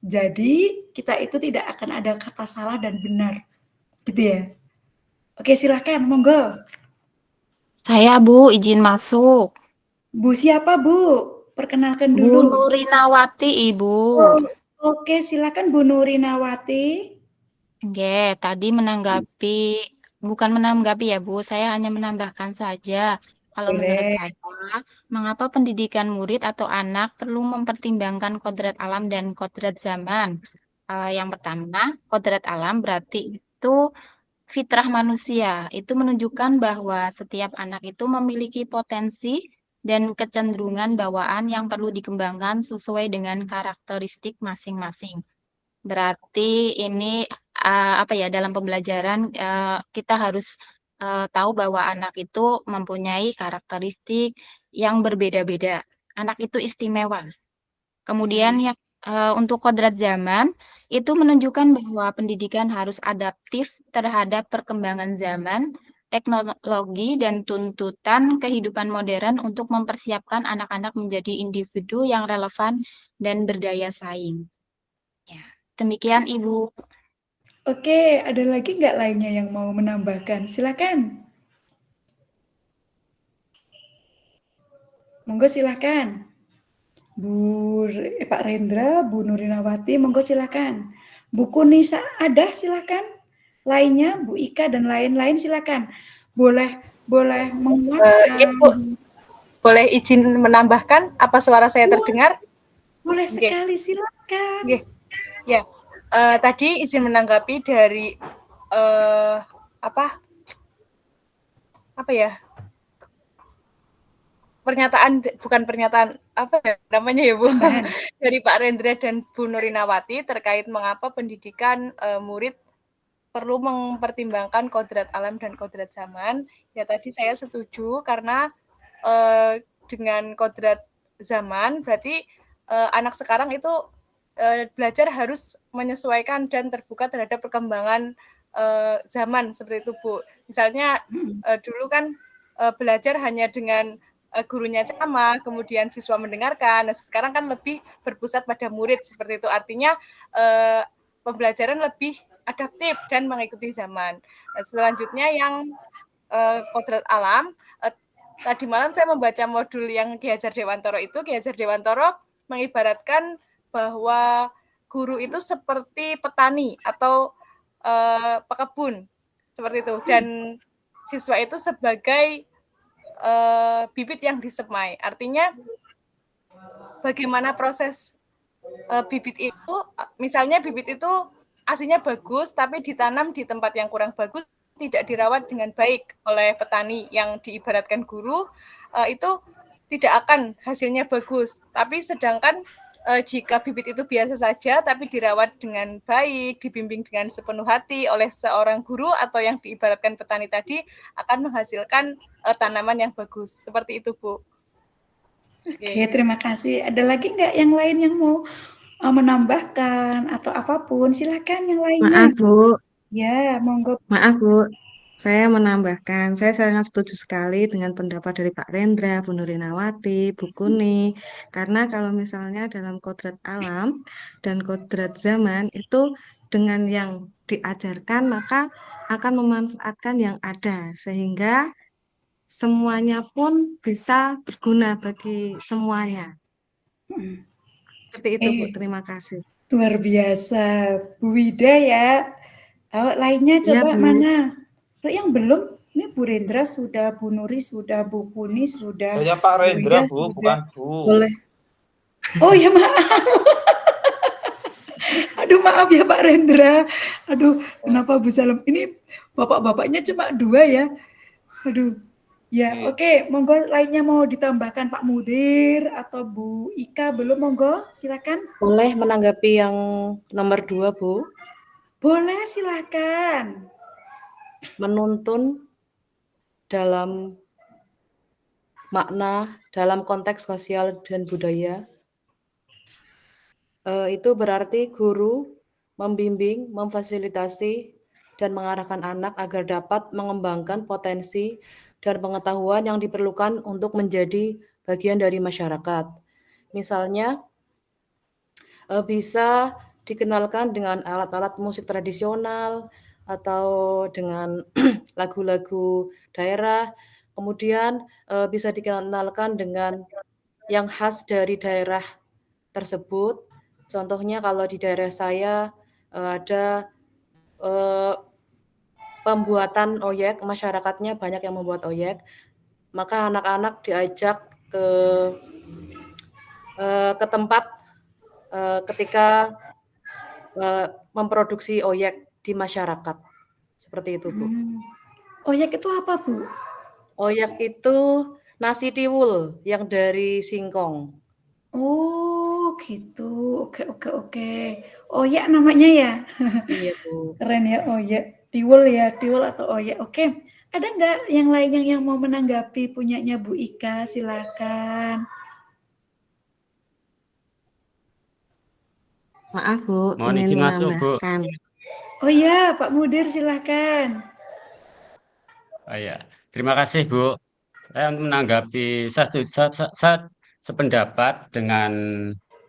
Jadi kita itu tidak akan ada kata salah dan benar, gitu ya. Oke, silahkan, monggo. Saya, Bu, izin masuk. Bu siapa, Bu? Perkenalkan Bu dulu. Nurinawati, Ibu. Oh, oke, silakan Bu Nurinawati. Oke, tadi bukan menanggapi ya Bu, saya hanya menambahkan saja. Kalau menurut Boleh. saya, mengapa pendidikan murid atau anak perlu mempertimbangkan kodrat alam dan kodrat zaman? Yang pertama, kodrat alam berarti itu fitrah manusia. Itu menunjukkan bahwa setiap anak itu memiliki potensi dan kecenderungan bawaan yang perlu dikembangkan sesuai dengan karakteristik masing-masing. Berarti ini dalam pembelajaran kita harus tahu bahwa anak itu mempunyai karakteristik yang berbeda-beda. Anak itu istimewa. Kemudian yang untuk kodrat zaman itu menunjukkan bahwa pendidikan harus adaptif terhadap perkembangan zaman, teknologi dan tuntutan kehidupan modern untuk mempersiapkan anak-anak menjadi individu yang relevan dan berdaya saing. Ya, demikian Ibu. Oke, ada lagi nggak lainnya yang mau menambahkan? Silakan. Monggo silakan. Pak Rendra, Bu Nurinawati, monggo silakan. Bu Kunisa ada silakan. Lainnya Bu Ika dan lain-lain silakan. Boleh menguatkan. Ibu, boleh izin menambahkan apa suara saya terdengar? Boleh sekali, silakan. Ya, tadi izin menanggapi dari bukan pernyataan apa ya namanya ya Bu dari Pak Rendra dan Bu Nurinawati terkait mengapa pendidikan murid perlu mempertimbangkan kodrat alam dan kodrat zaman. Ya tadi saya setuju karena dengan kodrat zaman berarti anak sekarang itu belajar harus menyesuaikan dan terbuka terhadap perkembangan zaman seperti itu Bu. Misalnya dulu kan belajar hanya dengan gurunya ceramah, kemudian siswa mendengarkan. Nah, sekarang kan lebih berpusat pada murid seperti itu. Artinya pembelajaran lebih adaptif dan mengikuti zaman. Nah, selanjutnya yang kodrat alam. Tadi malam saya membaca modul yang Ki Hajar Dewantoro itu. Ki Hajar Dewantoro mengibaratkan bahwa guru itu seperti petani atau pekebun seperti itu, dan siswa itu sebagai bibit yang disemai. Artinya bagaimana proses bibit itu, misalnya bibit itu aslinya bagus, tapi ditanam di tempat yang kurang bagus, tidak dirawat dengan baik oleh petani yang diibaratkan guru, itu tidak akan hasilnya bagus. Tapi sedangkan jika bibit itu biasa saja, tapi dirawat dengan baik, dibimbing dengan sepenuh hati oleh seorang guru atau yang diibaratkan petani tadi, akan menghasilkan tanaman yang bagus. Seperti itu, Bu. Oke, terima kasih. Ada lagi nggak yang lain yang mau menambahkan atau apapun? Silakan yang lainnya. Maaf, Bu. Ya, monggo. Maaf, Bu. Saya menambahkan, saya sangat setuju sekali dengan pendapat dari Pak Rendra, Bu Nurinawati, Bu Kuni. Karena kalau misalnya dalam kodrat alam dan kodrat zaman itu dengan yang diajarkan maka akan memanfaatkan yang ada. Sehingga semuanya pun bisa berguna bagi semuanya. Seperti itu, Bu. Terima kasih. Luar biasa. Bu Wida ya. Lainnya coba Bu. mana? Yang belum, ini Bu Rendra sudah, Bu Nuri sudah, Bu Kuni sudah. Saya Pak Rendra, Bu, bukan Bu. Boleh. Oh ya, maaf. Aduh, maaf ya Pak Rendra. Aduh, kenapa Bu Salam? Ini bapak-bapaknya cuma 2 ya. Aduh. Ya, oke. Monggo lainnya mau ditambahkan Pak Mudir atau Bu Ika belum, monggo, silakan. Boleh menanggapi yang nomor 2, Bu? Boleh, silakan. Menuntun dalam makna, dalam konteks sosial dan budaya, itu berarti guru membimbing, memfasilitasi, dan mengarahkan anak agar dapat mengembangkan potensi dan pengetahuan yang diperlukan untuk menjadi bagian dari masyarakat. Misalnya, bisa dikenalkan dengan alat-alat musik tradisional, atau dengan lagu-lagu daerah, kemudian bisa dikenalkan dengan yang khas dari daerah tersebut. Contohnya kalau di daerah saya ada pembuatan oyek, masyarakatnya banyak yang membuat oyek, maka anak-anak diajak ke tempat ketika memproduksi oyek di masyarakat. Seperti itu, Bu. Oyek itu apa, Bu? Oyek itu nasi tiwul yang dari singkong. Oh, gitu. Oke. Oyek namanya ya? Iya, Bu. Keren ya, oyek. Tiwul ya, tiwul atau oyek. Oke. Ada nggak yang lainnya yang mau menanggapi punyanya Bu Ika? Silakan. Maaf, Bu. Mohon izin masuk, Bu. Oh iya, Pak Mudir silakan. Oh ya, terima kasih Bu. Saya menanggapi, saya sependapat dengan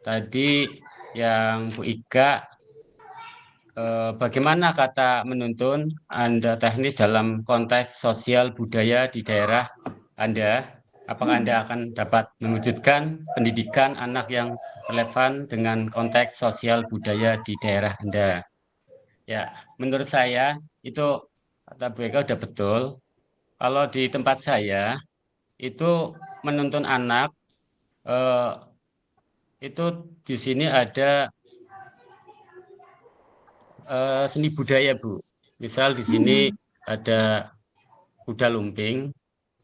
tadi yang Bu Ika. Bagaimana kata menuntun Anda teknis dalam konteks sosial budaya di daerah Anda? Apakah Anda akan dapat mewujudkan pendidikan anak yang relevan dengan konteks sosial budaya di daerah Anda? Ya, menurut saya itu kata Bu Eka udah betul. Kalau di tempat saya itu menuntun anak itu di sini ada seni budaya, Bu. Misal di sini ada kuda lumping,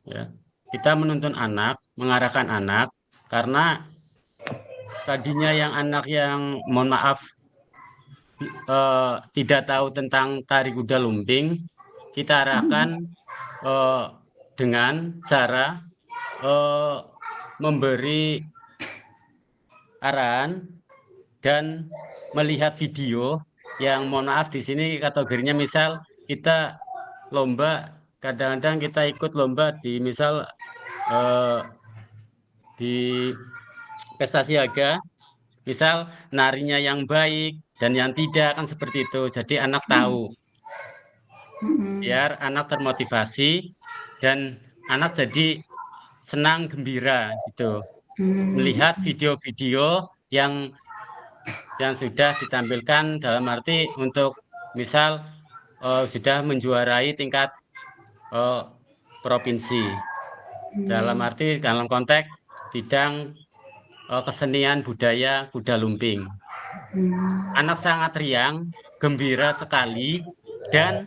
ya. Kita menuntun anak, mengarahkan anak karena tadinya yang anak yang mohon maaf tidak tahu tentang tari kuda lumping, kita arahkan dengan cara memberi arahan dan melihat video yang mohon maaf di sini kategorinya misal kita lomba, kadang-kadang kita ikut lomba di misal di pesta siaga, misal narinya yang baik dan yang tidak kan seperti itu. Jadi anak tahu, biar anak termotivasi dan anak jadi senang gembira gitu. Melihat video-video yang sudah ditampilkan dalam arti untuk misal sudah menjuarai tingkat provinsi. Dalam arti dalam konteks bidang kesenian budaya kuda lumping. Anak sangat riang, gembira sekali, dan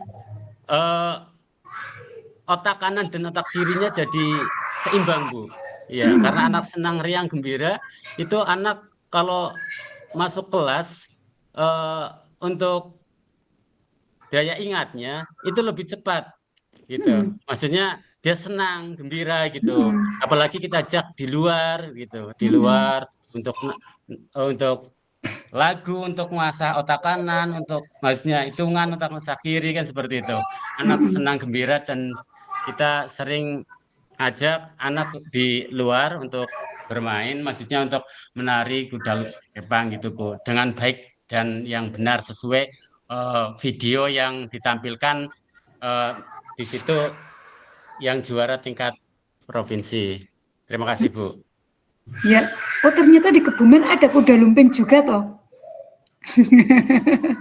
otak kanan dan otak kirinya jadi seimbang, Bu. Ya, karena anak senang riang gembira, itu anak kalau masuk kelas untuk daya ingatnya itu lebih cepat, gitu. Maksudnya dia senang, gembira, gitu. Apalagi kita ajak di luar, gitu, di luar untuk lagu, untuk mengasah otak kanan, untuk maksudnya hitungan otak kiri kan seperti itu. Anak senang, gembira, dan kita sering ajak anak di luar untuk bermain, maksudnya untuk menari kuda kepang gitu, Bu, dengan baik dan yang benar sesuai video yang ditampilkan di situ yang juara tingkat provinsi. Terima kasih, Bu. Ya, oh ternyata di Kebumen ada kuda lumping juga toh.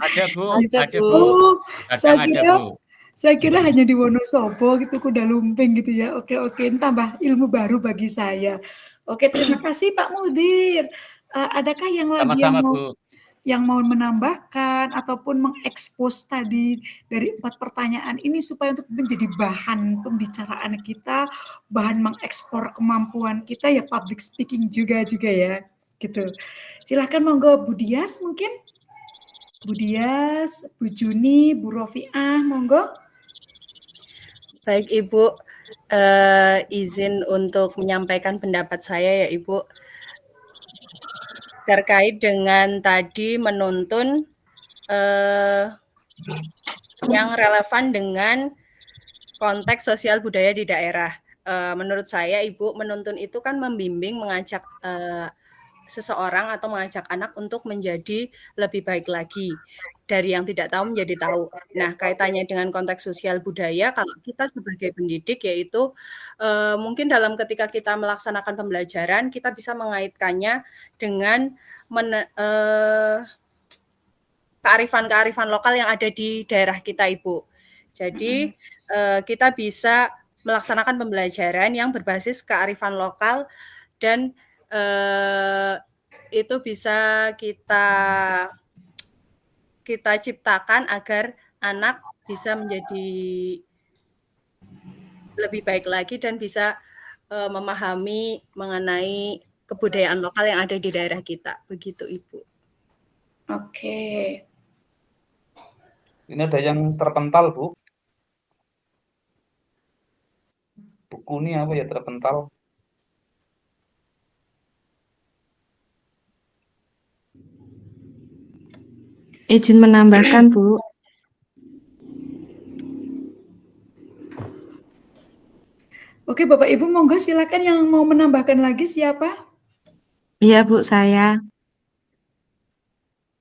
Ada, Bu. Ada, Ada, Bu. Bu. Oh, Kadang ada, Bu. saya kira hanya di Wonosobo gitu kuda lumping gitu ya. Oke, ini tambah ilmu baru bagi saya. Oke, terima kasih Pak Mudir. Adakah yang lagi Sama-sama, Bu. yang mau menambahkan ataupun mengekspos tadi dari 4 pertanyaan ini supaya untuk menjadi bahan pembicaraan kita, bahan mengekspor kemampuan kita ya, public speaking juga ya, gitu. Silahkan monggo Bu Dias mungkin. Bu Dias, Bu Juni, Bu Rofiah, monggo. Baik Ibu, izin untuk menyampaikan pendapat saya ya Ibu. Terkait dengan tadi menuntun yang relevan dengan konteks sosial budaya di daerah. Menurut saya Ibu, menuntun itu kan membimbing, mengajak seseorang atau mengajak anak untuk menjadi lebih baik lagi. Dari yang tidak tahu menjadi tahu. Nah, kaitannya dengan konteks sosial budaya, kalau kita sebagai pendidik yaitu mungkin dalam ketika kita melaksanakan pembelajaran, kita bisa mengaitkannya dengan kearifan-kearifan lokal yang ada di daerah kita, Ibu. Jadi, kita bisa melaksanakan pembelajaran yang berbasis kearifan lokal dan itu bisa kita ciptakan agar anak bisa menjadi lebih baik lagi dan bisa memahami mengenai kebudayaan lokal yang ada di daerah kita. Begitu, Ibu. Oke. Ini ada yang terpental, Bu. Buku ini apa ya terpental? Izin menambahkan, Bu. Oke, Bapak Ibu monggo silakan yang mau menambahkan lagi siapa? Iya, Bu, saya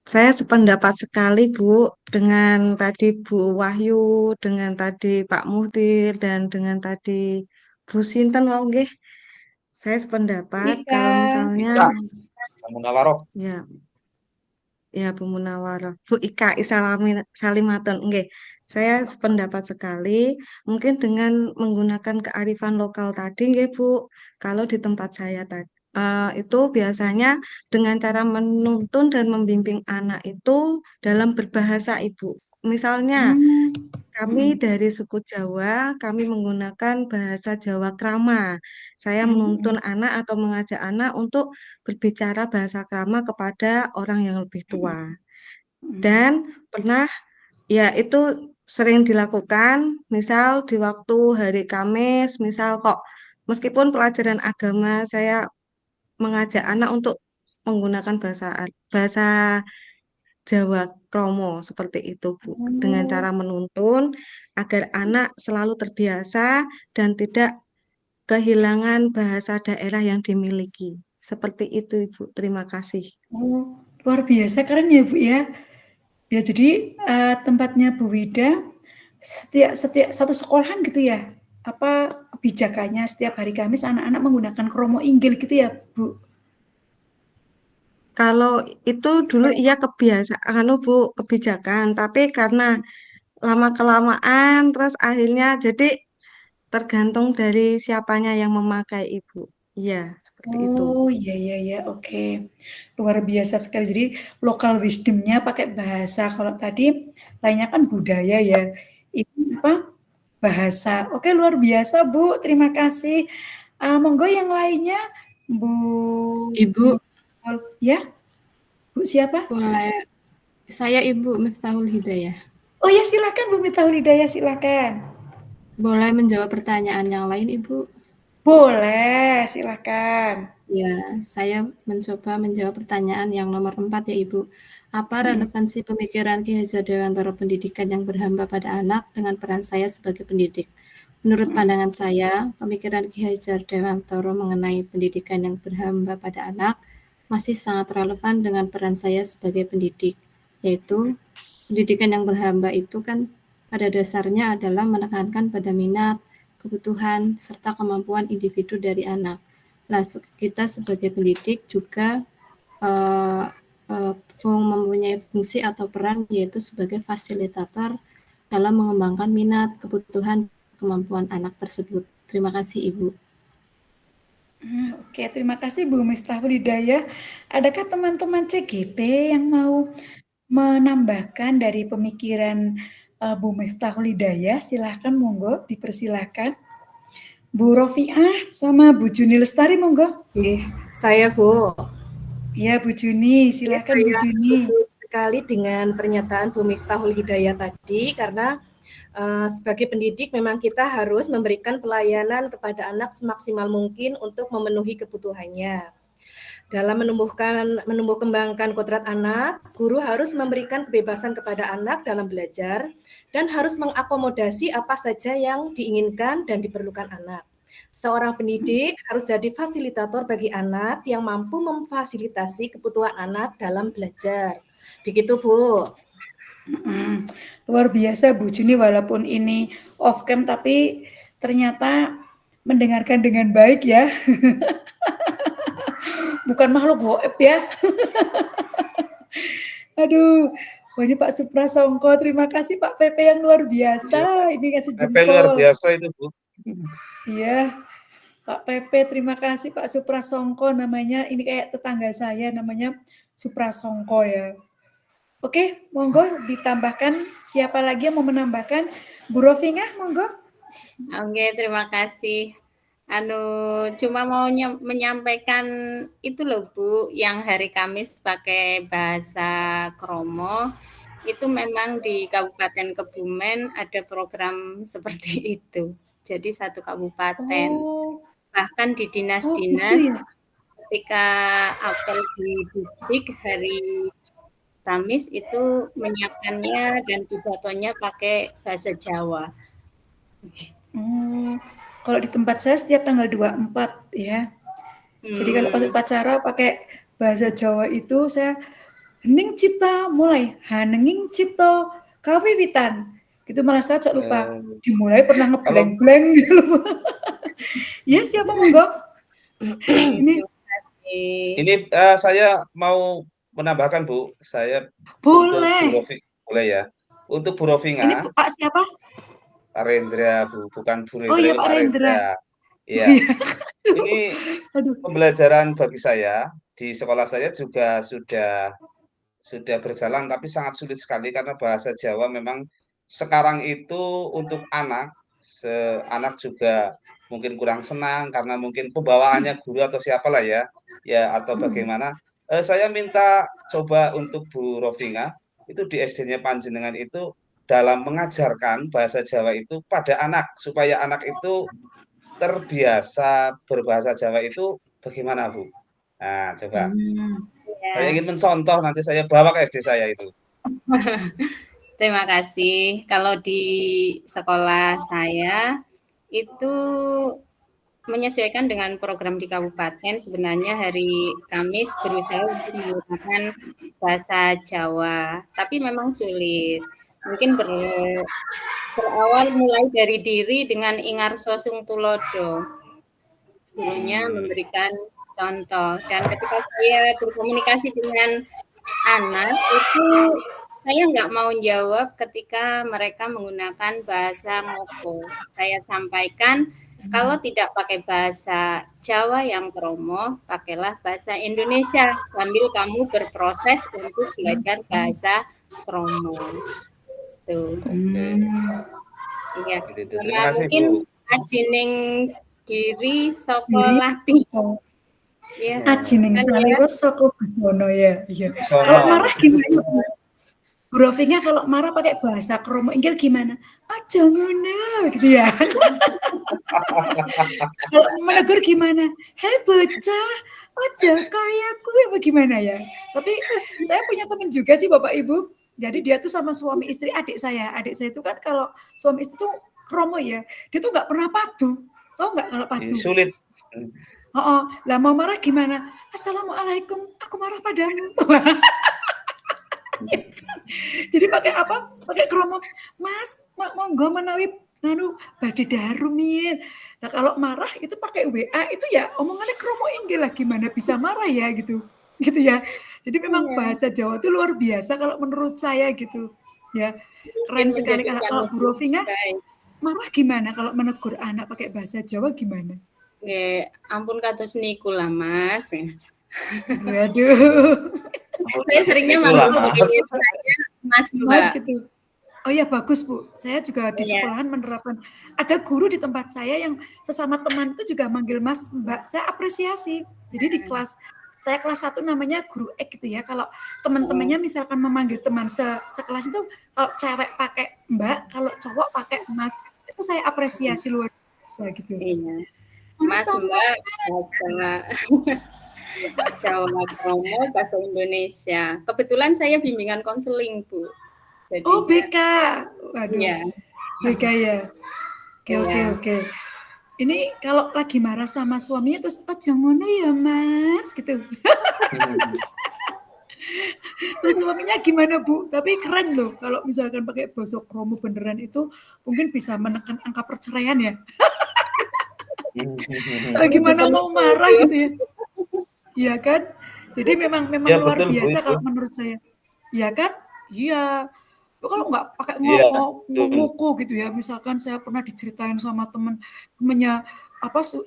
sependapat sekali, Bu, dengan tadi Bu Wahyu, dengan tadi Pak Muhtir, dan dengan tadi Bu Sinten, nggih. Saya sependapat kalau misalnya Bu Munawaroh. Ya, Bu Munawaroh. Bu Ika Salimaton, nggih. Saya sependapat sekali, mungkin dengan menggunakan kearifan lokal tadi, nggih, Bu. Kalau di tempat saya tadi itu biasanya dengan cara menuntun dan membimbing anak itu dalam berbahasa, Ibu. Misalnya, kami dari suku Jawa, kami menggunakan bahasa Jawa Krama. Saya menuntun anak atau mengajak anak untuk berbicara bahasa Krama kepada orang yang lebih tua. Dan pernah, ya itu sering dilakukan, misal di waktu hari Kamis, misal kok meskipun pelajaran agama saya mengajak anak untuk menggunakan bahasa Jawa Kromo seperti itu, Bu. Dengan cara menuntun agar anak selalu terbiasa dan tidak kehilangan bahasa daerah yang dimiliki. Seperti itu, Ibu. Terima kasih. Oh, luar biasa keren ya, Bu ya. Ya, jadi tempatnya Bu Wida setiap satu sekolahan gitu ya. Apa kebijakannya setiap hari Kamis anak-anak menggunakan kromo inggil gitu ya, Bu? Kalau itu dulu iya kebiasaan, Bu, kebijakan. Tapi karena lama-kelamaan, terus akhirnya jadi tergantung dari siapanya yang memakai, Ibu. Iya, seperti itu. Oh, iya, oke. Luar biasa sekali. Jadi local wisdom-nya pakai bahasa. Kalau tadi lainnya kan budaya ya. Ini apa? Bahasa. Oke, luar biasa, Bu. Terima kasih. Monggo yang lainnya, Bu. Ibu, Ya, Bu siapa? boleh. Saya Ibu Miftahul Hidayah. Oh ya, silakan Bu Miftahul Hidayah, silakan. Boleh menjawab pertanyaan yang lain, Ibu? Boleh, silakan. Ya, saya mencoba menjawab pertanyaan yang nomor 4 ya, Ibu. Apa relevansi pemikiran Ki Hajar Dewantara pendidikan yang berhamba pada anak dengan peran saya sebagai pendidik? Menurut pandangan saya, pemikiran Ki Hajar Dewantara mengenai pendidikan yang berhamba pada anak masih sangat relevan dengan peran saya sebagai pendidik, yaitu pendidikan yang berhamba itu kan pada dasarnya adalah menekankan pada minat, kebutuhan, serta kemampuan individu dari anak. Nah, kita sebagai pendidik juga mempunyai fungsi atau peran yaitu sebagai fasilitator dalam mengembangkan minat, kebutuhan, kemampuan anak tersebut. Terima kasih, Ibu. Oke, terima kasih Bu Miftahul Hidayah. Adakah teman-teman CGP yang mau menambahkan dari pemikiran Bu Miftahul Hidayah? Silahkan, monggo, dipersilahkan. Bu Rofiah sama Bu Juni Lestari, monggo. Saya, Bu. Ya, Bu Juni, silakan Bu Juni. Sekali dengan pernyataan Bu Miftahul Hidayah tadi, karena sebagai pendidik memang kita harus memberikan pelayanan kepada anak semaksimal mungkin untuk memenuhi kebutuhannya. Dalam menumbuh kembangkan kodrat anak, guru harus memberikan kebebasan kepada anak dalam belajar dan harus mengakomodasi apa saja yang diinginkan dan diperlukan anak. Seorang pendidik harus jadi fasilitator bagi anak yang mampu memfasilitasi kebutuhan anak dalam belajar. Begitu, Bu. Luar biasa Bu Juni, walaupun ini off cam tapi ternyata mendengarkan dengan baik ya. Bukan makhluk goib ya. Aduh, wah ini Pak Suprasongko, terima kasih Pak Pepe yang luar biasa. Ini kasih jempol. Pepe luar biasa itu, Bu. Iya, Pak Pepe, terima kasih Pak Suprasongko namanya. Ini kayak tetangga saya namanya Suprasongko ya. Oke, monggo ditambahkan. Siapa lagi yang mau menambahkan? Bu Rofinah, monggo. Oke, terima kasih. Cuma mau menyampaikan itu loh Bu, yang hari Kamis pakai bahasa Kromo, itu memang di Kabupaten Kebumen ada program seperti itu. Jadi satu kabupaten. Bahkan di dinas-dinas ketika apel di distrik hari Kamis itu menyiapkannya dan pidatonya pakai bahasa Jawa. Kalau di tempat saya setiap tanggal 24 ya. Jadi kalau pas upacara pakai bahasa Jawa itu saya hening cipta mulai hanenging cipto kawiwitan. Gitu malah saya cok lupa. Dimulai pernah ngeblank-blank gitu loh. Ya, siapa monggo? Ini saya mau menambahkan Bu, saya boleh. Boleh ya. Untuk Bu Rofinga. Ini Pak siapa? Pak Rendra, Bu, bukan Bu Rendra. Oh iya Pak Rendra. Iya. Ini pembelajaran bagi saya di sekolah saya juga sudah berjalan, tapi sangat sulit sekali karena bahasa Jawa memang sekarang itu untuk anak juga mungkin kurang senang karena mungkin pembawaannya guru atau siapalah ya atau bagaimana. Saya minta coba untuk Bu Rofinga itu di SD-nya Panjenengan itu dalam mengajarkan bahasa Jawa itu pada anak supaya anak itu terbiasa berbahasa Jawa itu bagaimana Bu? Nah, coba. Saya ingin mencontoh, nanti saya bawa ke SD saya itu. Terima kasih. Kalau di sekolah saya itu menyesuaikan dengan program di kabupaten, sebenarnya hari Kamis berusaha untuk menggunakan bahasa Jawa, tapi memang sulit. Mungkin berawal mulai dari diri dengan Ingarso Sung Tulodo. Gurunya memberikan contoh, dan ketika saya berkomunikasi dengan anak itu Saya nggak mau jawab ketika mereka menggunakan bahasa ngoko. Saya sampaikan kalau tidak pakai bahasa Jawa yang kromo, pakailah bahasa Indonesia sambil kamu berproses untuk belajar bahasa kromo. Tuh. Iya. Terima Sama kasih, mungkin Bu. ajining diri sekolah tinggi. Ya, Ajining kan ya. saliro saka busono ya. Iya. Busono. Kalau marah gimana, Bu? Bu Rofinya kalau marah pakai bahasa kromo inggil gimana? Aja ngono gitu ya. Kalau menegur gimana? Hei bocah, aja kayaku ya bagaimana ya? Tapi saya punya teman juga sih Bapak Ibu. Jadi dia tuh sama suami istri adik saya. Adik saya itu kan kalau suami istri tuh kromo ya. Dia tuh nggak pernah patuh. Tahu nggak kalau patuh? Sulit. Oh, lah mau marah gimana? Assalamualaikum, aku marah padamu. Jadi pakai apa? Pakai kromo. Mas, monggo menawi badhe darumin. Nah, kalau marah itu pakai WA itu ya omongannya kromo inggil lah gimana bisa marah ya gitu. Gitu ya. Jadi memang bahasa Jawa itu luar biasa kalau menurut saya gitu. Ya. Keren sekali kalau Bu Rofinga marah gimana kalau menegur anak pakai bahasa Jawa gimana? Nggih, ampun kados niku lah, Mas. Waduh. Saya seringnya malah ngomongin saya Mas, Mbak. Gitu. Oh ya bagus Bu, saya juga di sekolahan menerapkan. Ada guru di tempat saya yang sesama teman itu juga manggil Mas, Mbak. Saya apresiasi. Jadi di kelas, saya kelas 1 namanya guru Ek gitu ya. Kalau teman-temannya misalkan memanggil teman sekelas itu, kalau cewek pakai Mbak, kalau cowok pakai Mas. Itu saya apresiasi luar biasa gitu. Iya. Mas, Mbak, bahasa Jawa kromo, bahasa Indonesia. Kebetulan saya bimbingan konseling, Bu. Jadi, oh BK, waduh, ya. BK ya. Oke. Ini kalau lagi marah sama suaminya terus aja ngono ya Mas, gitu. Terus suaminya gimana Bu? Tapi keren loh kalau misalkan pakai bahasa kromo beneran itu mungkin bisa menekan angka perceraian ya. Gimana mau marah gitu ya. Iya kan? Jadi memang ya, luar betul, biasa Bu, kalau menurut saya. Iya kan? Iya. Kalau nggak pakai ngoko gitu ya, misalkan saya pernah diceritain sama temennya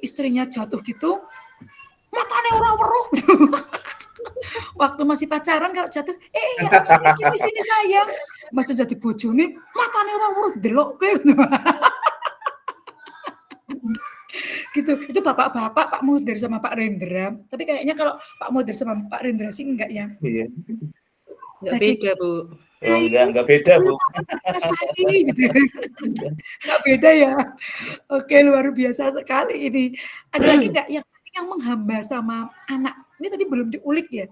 istrinya jatuh gitu, matanya orang weruh gitu. Waktu masih pacaran kalau jatuh, sini sayang, masih jadi bojone, matanya orang weruh delok kayak gitu. Itu bapak-bapak Pak Mudir sama Pak Rendra. Tapi kayaknya kalau Pak Mudir sama Pak Rendra sih enggak ya. Iya. Enggak beda, Bu. Oh, enggak beda, Bu. Gitu. Enggak beda ya. Oke, luar biasa sekali ini. Ada lagi enggak yang menghamba sama anak? Ini tadi belum diulik ya.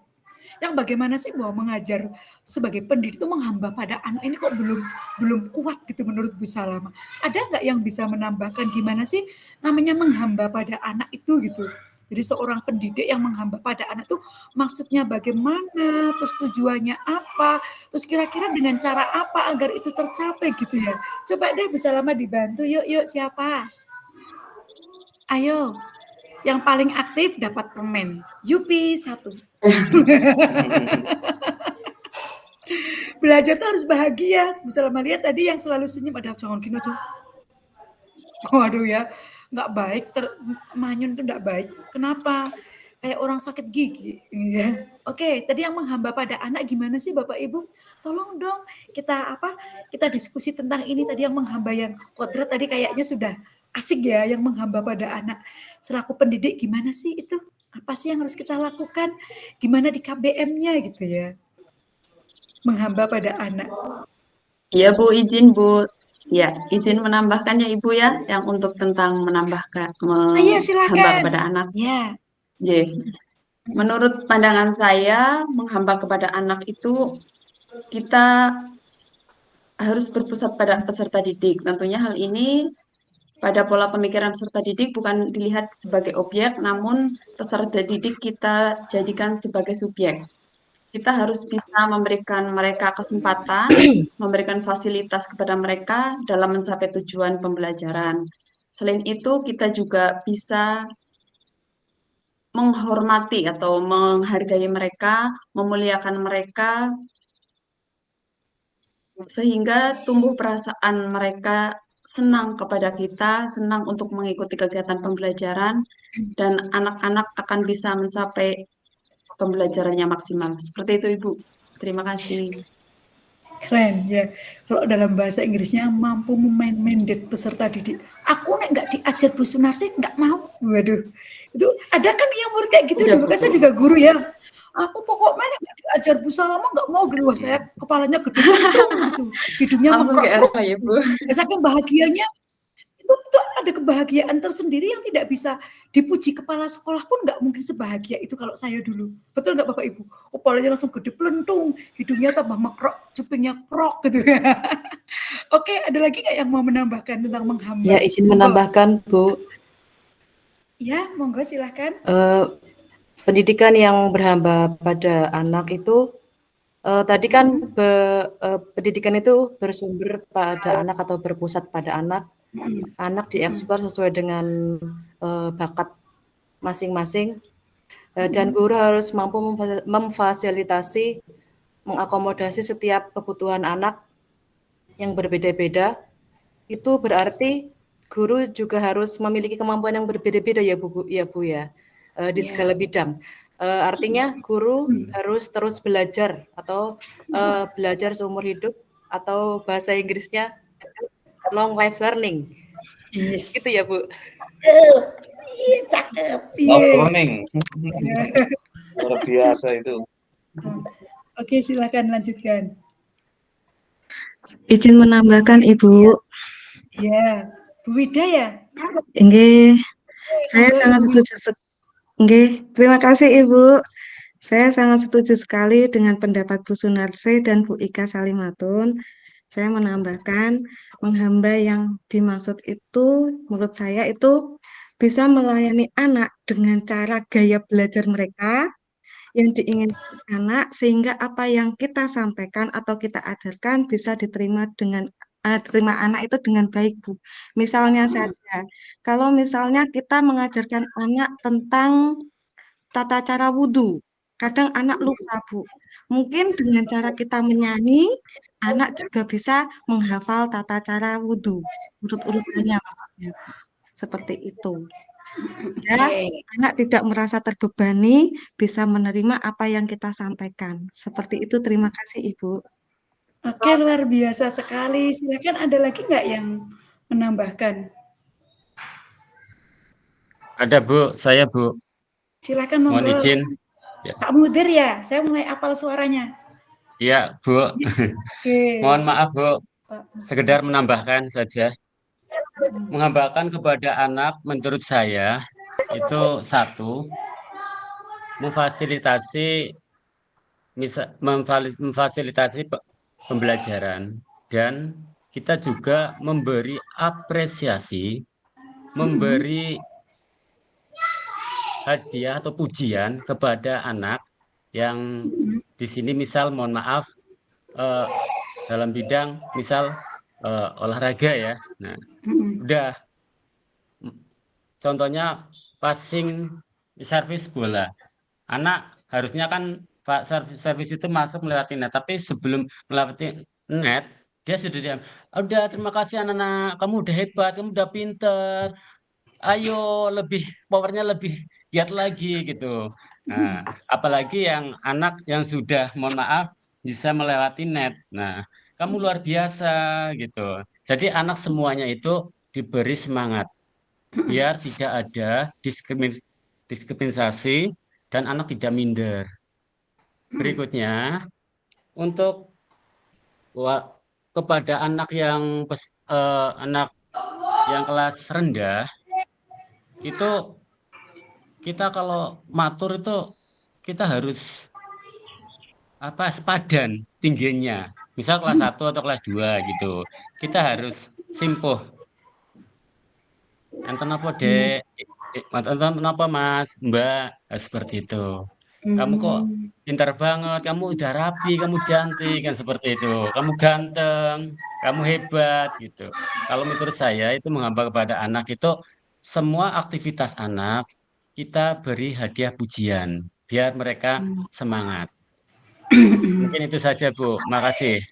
Yang bagaimana sih bahwa mengajar sebagai pendidik itu menghamba pada anak ini kok belum kuat gitu menurut Bu Salama. Ada nggak yang bisa menambahkan gimana sih namanya menghamba pada anak itu gitu? Jadi seorang pendidik yang menghamba pada anak itu maksudnya bagaimana, terus tujuannya apa, terus kira-kira dengan cara apa agar itu tercapai gitu ya. Coba deh Bu Salama dibantu, yuk siapa? Ayo, yang paling aktif dapat permen. Yupi 1. Belajar tuh harus bahagia. Bu Salama lihat tadi yang selalu senyum ada jangan gini tuh. Waduh ya. Nggak baik, manyun itu nggak baik. Kenapa? Kayak orang sakit gigi. Ya. Oke, tadi yang menghamba pada anak gimana sih Bapak Ibu? Tolong dong kita diskusi tentang ini tadi yang menghamba yang kodrat tadi kayaknya sudah asik ya yang menghamba pada anak. Selaku pendidik gimana sih itu? Apa sih yang harus kita lakukan? Gimana di KBM-nya gitu ya? Menghamba pada anak. Iya Bu, izin Bu. Ya, izin menambahkan ya Ibu ya, yang untuk tentang menambahkan menghamba kepada anak. Ya. Menurut pandangan saya, menghamba kepada anak itu kita harus berpusat pada peserta didik. Tentunya hal ini pada pola pemikiran peserta didik bukan dilihat sebagai objek, namun peserta didik kita jadikan sebagai subjek. Kita harus bisa memberikan mereka kesempatan, memberikan fasilitas kepada mereka dalam mencapai tujuan pembelajaran. Selain itu, kita juga bisa menghormati atau menghargai mereka, memuliakan mereka sehingga tumbuh perasaan mereka senang kepada kita, senang untuk mengikuti kegiatan pembelajaran, dan anak-anak akan bisa mencapai pembelajarannya maksimal. Seperti itu, Ibu. Terima kasih. Keren ya. Kalau dalam bahasa Inggrisnya mampu memaintain peserta didik. Aku nek nggak diajar Bu Sunarsi nggak mau. Waduh. Itu ada kan yang murid kayak gitu dulu. Kan saya juga guru ya. Aku pokoknya nggak diajar Bu Salama nggak mau gitu. Wah, saya kepalanya gede gitu. Hidungnya Langsung mengkrok. GR ya, Bu. Saking bahagianya itu ada kebahagiaan tersendiri yang tidak bisa dipuji. Kepala sekolah pun nggak mungkin sebahagia itu kalau saya dulu. Betul nggak Bapak Ibu? Kepalanya langsung gede pelentung, hidungnya tambah mekrok, cupingnya prok gitu. Oke, ada lagi nggak yang mau menambahkan tentang menghamba? Ya, izin menambahkan, Bu. Ya, monggo silahkan. Pendidikan yang berhamba pada anak itu, tadi kan pendidikan itu bersumber pada anak atau berpusat pada anak. Anak diekspor sesuai dengan bakat masing-masing, dan guru harus mampu memfasilitasi, mengakomodasi setiap kebutuhan anak yang berbeda-beda. Itu berarti guru juga harus memiliki kemampuan yang berbeda-beda ya Bu ya, di segala bidang. Artinya guru harus terus belajar atau belajar seumur hidup, atau bahasa Inggrisnya long life learning. Yes. Gitu ya, Bu. Iya, cakep. Love learning. Luar biasa itu. Oke, silakan lanjutkan. Izin menambahkan, Ibu. Ya, Bu Wida ya? Nggih, saya sangat setuju. Nggih, terima kasih Ibu. Saya sangat setuju sekali dengan pendapat Bu Sunarsi dan Bu Ika Salimatun. Saya menambahkan, menghamba yang dimaksud itu, menurut saya itu bisa melayani anak dengan cara gaya belajar mereka yang diinginkan anak, sehingga apa yang kita sampaikan atau kita ajarkan bisa diterima terima anak itu dengan baik, Bu. Misalnya saja, kalau misalnya kita mengajarkan anak tentang tata cara wudhu, kadang anak lupa, Bu. Mungkin dengan cara kita menyanyi, anak juga bisa menghafal tata cara wudhu, urut-urutannya maksudnya, Bu. Seperti itu. Ya, anak tidak merasa terbebani, bisa menerima apa yang kita sampaikan. Seperti itu, terima kasih Ibu. Oke, luar biasa sekali. Silakan, ada lagi nggak yang menambahkan? Ada Bu, saya Bu. Silakan monggo. Mohon izin. Ya. Pak Mudir ya, saya mulai apal suaranya. Iya Bu. Oke. Mohon maaf Bu, sekedar menambahkan saja. Menghambakan kepada anak menurut saya itu satu, memfasilitasi pembelajaran, dan kita juga memberi apresiasi, memberi hadiah atau pujian kepada anak yang di sini misal mohon maaf dalam bidang misal olahraga ya. Nah, udah contohnya passing servis bola. Anak harusnya kan servis itu masuk melewati net, tapi sebelum melewati net dia sudah diam. Udah, terima kasih anak-anak, kamu udah hebat, kamu udah pinter. Ayo lebih powernya lebih giat lagi gitu. Nah, apalagi yang anak yang sudah mohon maaf bisa melewati net. Nah, kamu luar biasa gitu. Jadi anak semuanya itu diberi semangat biar tidak ada diskriminasi dan anak tidak minder. Berikutnya untuk kepada anak yang kelas rendah itu kita kalau matur itu kita harus sepadan tingginya. Misal kelas 1 atau kelas 2 gitu. Kita harus simpuh. Enten apa Dek? Enten apa Mas? Mbak? Seperti itu. Kamu kok pintar banget, kamu udah rapi, kamu cantik, kan seperti itu. Kamu ganteng, kamu hebat gitu. Kalau menurut saya itu menghamba kepada anak itu semua aktivitas anak kita beri hadiah pujian biar mereka semangat. Mungkin itu saja Bu, makasih.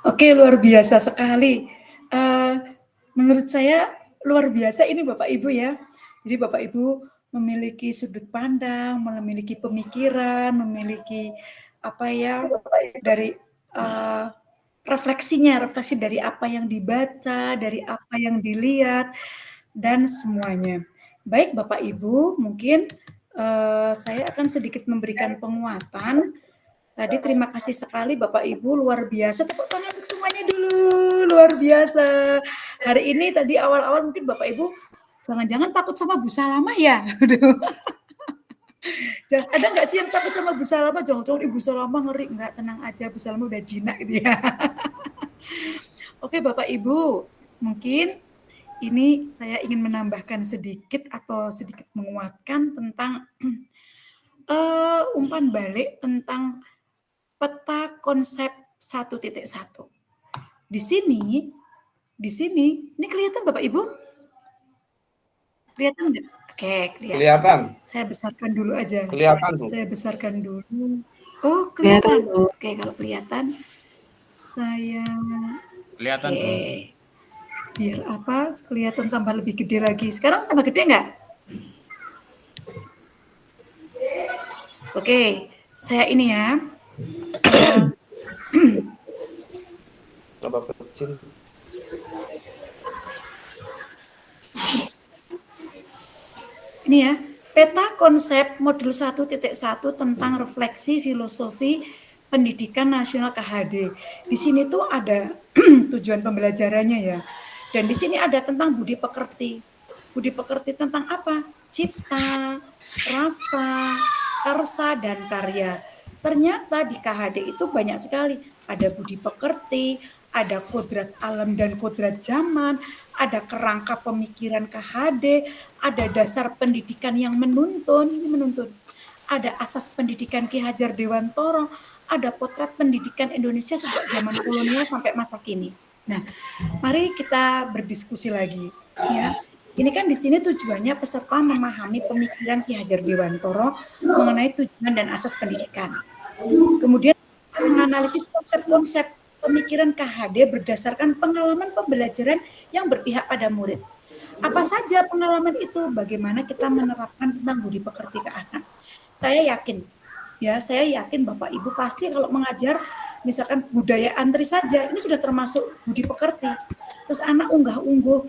Oke, luar biasa sekali. Menurut saya luar biasa ini Bapak Ibu ya. Jadi Bapak Ibu memiliki sudut pandang, memiliki pemikiran, memiliki apa ya dari refleksi dari apa yang dibaca, dari apa yang dilihat, dan semuanya. Baik Bapak Ibu, mungkin saya akan sedikit memberikan penguatan. Tadi terima kasih sekali Bapak Ibu, luar biasa. Tepuk tangan untuk semuanya dulu, luar biasa. Hari ini tadi awal-awal mungkin Bapak Ibu jangan-jangan takut sama Bu Salamah ya? Ada nggak sih yang takut sama Bu Salamah? Jangan-jangan Ibu Salamah ngeri. Nggak, tenang aja, Bu Salamah udah jinak gitu ya. Oke Bapak Ibu, mungkin ini saya ingin menambahkan sedikit atau sedikit menguatkan tentang umpan balik tentang peta konsep 1.1. Di sini, ini kelihatan Bapak Ibu? Kelihatan nggak? Oke, kelihatan. Saya besarkan dulu aja. Kelihatan, Bu. Saya besarkan dulu. Oh, kelihatan. Oke, kalau kelihatan, saya... Kelihatan, Bu. Biar apa? Kelihatan tambah lebih gede lagi. Sekarang tambah gede nggak? Oke, saya ini ya. Tambah kecil. Ini ya, peta konsep modul 1.1 tentang refleksi filosofi pendidikan nasional KHD. Di sini tuh ada tujuan pembelajarannya ya. Dan di sini ada tentang budi pekerti. Budi pekerti tentang apa? Cipta, rasa, karsa, dan karya. Ternyata di KHD itu banyak sekali. Ada budi pekerti, ada kodrat alam dan kodrat zaman, ada kerangka pemikiran KHD, ada dasar pendidikan yang menuntun, ada asas pendidikan Ki Hajar Dewantoro, ada potret pendidikan Indonesia sejak zaman kolonial sampai masa kini. Nah, mari kita berdiskusi lagi. Ya, ini kan di sini tujuannya peserta memahami pemikiran Ki Hajar Dewantoro mengenai tujuan dan asas pendidikan. Kemudian menganalisis konsep-konsep pemikiran KHD berdasarkan pengalaman pembelajaran yang berpihak pada murid. Apa saja pengalaman itu? Bagaimana kita menerapkan tentang budi pekerti ke anak? Saya yakin Bapak Ibu pasti kalau mengajar misalkan budaya antri saja, ini sudah termasuk budi pekerti. Terus anak unggah-ungguh,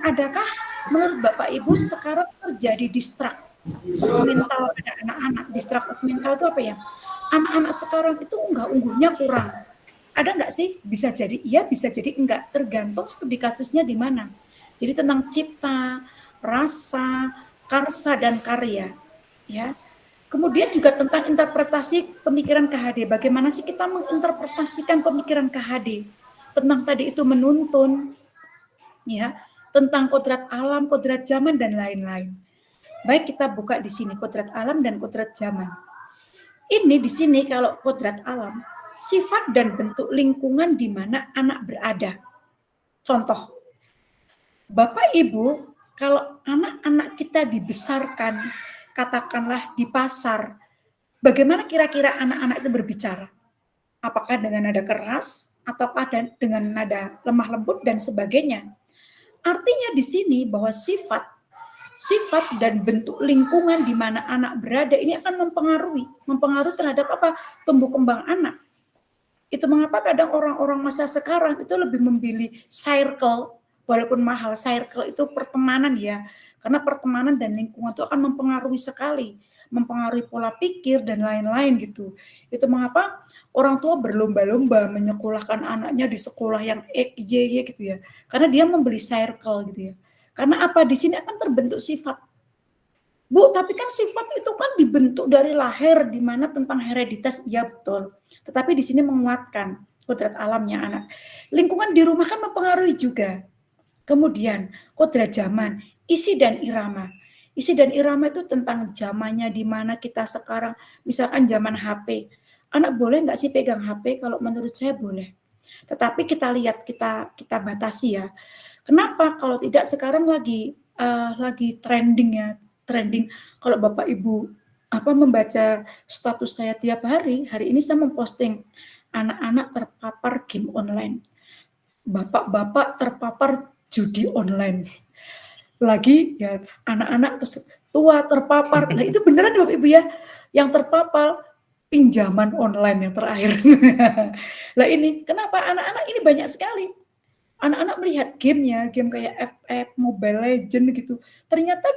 adakah menurut Bapak Ibu sekarang terjadi distract mental pada anak-anak? Distract of mental itu apa ya? Anak-anak sekarang itu unggah-ungguhnya kurang. Ada nggak sih? Bisa jadi iya, bisa jadi enggak. Tergantung studi kasusnya di mana. Jadi tentang cipta, rasa, karsa, dan karya. Ya. Kemudian juga tentang interpretasi pemikiran KHD. Bagaimana sih kita menginterpretasikan pemikiran KHD? Tentang tadi itu menuntun, ya, tentang kodrat alam, kodrat zaman, dan lain-lain. Baik, kita buka di sini kodrat alam dan kodrat zaman. Ini di sini kalau kodrat alam, sifat dan bentuk lingkungan di mana anak berada. Contoh, Bapak Ibu, kalau anak-anak kita dibesarkan, katakanlah di pasar, bagaimana kira-kira anak-anak itu berbicara? Apakah dengan nada keras, ataukah dengan nada lemah lembut, dan sebagainya? Artinya di sini bahwa sifat dan bentuk lingkungan di mana anak berada ini akan mempengaruhi terhadap apa? Tumbuh kembang anak. Itu mengapa kadang orang-orang masa sekarang itu lebih memilih circle, walaupun mahal. Circle itu pertemanan ya, karena pertemanan dan lingkungan itu akan mempengaruhi sekali, mempengaruhi pola pikir dan lain-lain gitu. Itu mengapa orang tua berlomba-lomba menyekolahkan anaknya di sekolah yang XY gitu ya, karena dia membeli circle gitu ya. Karena apa? Di sini akan terbentuk sifat. Bu, tapi kan sifat itu kan dibentuk dari lahir, di mana tentang hereditas, iya betul. Tetapi di sini menguatkan kodrat alamnya anak. Lingkungan di rumah kan mempengaruhi juga. Kemudian kodrat zaman, isi dan irama. Isi dan irama itu tentang zamannya di mana kita sekarang, misalkan zaman HP. Anak boleh nggak sih pegang HP? Kalau menurut saya boleh. Tetapi kita lihat, kita batasi ya. Kenapa? Kalau tidak sekarang lagi trending kalau Bapak Ibu membaca status saya tiap hari ini saya memposting anak-anak terpapar game online, bapak-bapak terpapar judi online, lagi ya anak-anak tua terpapar. Nah itu beneran Bapak Ibu ya, yang terpapar pinjaman online yang terakhir. Lah ini kenapa anak-anak ini banyak sekali. Anak-anak melihat gamenya, game kayak FF, Mobile Legend gitu. Ternyata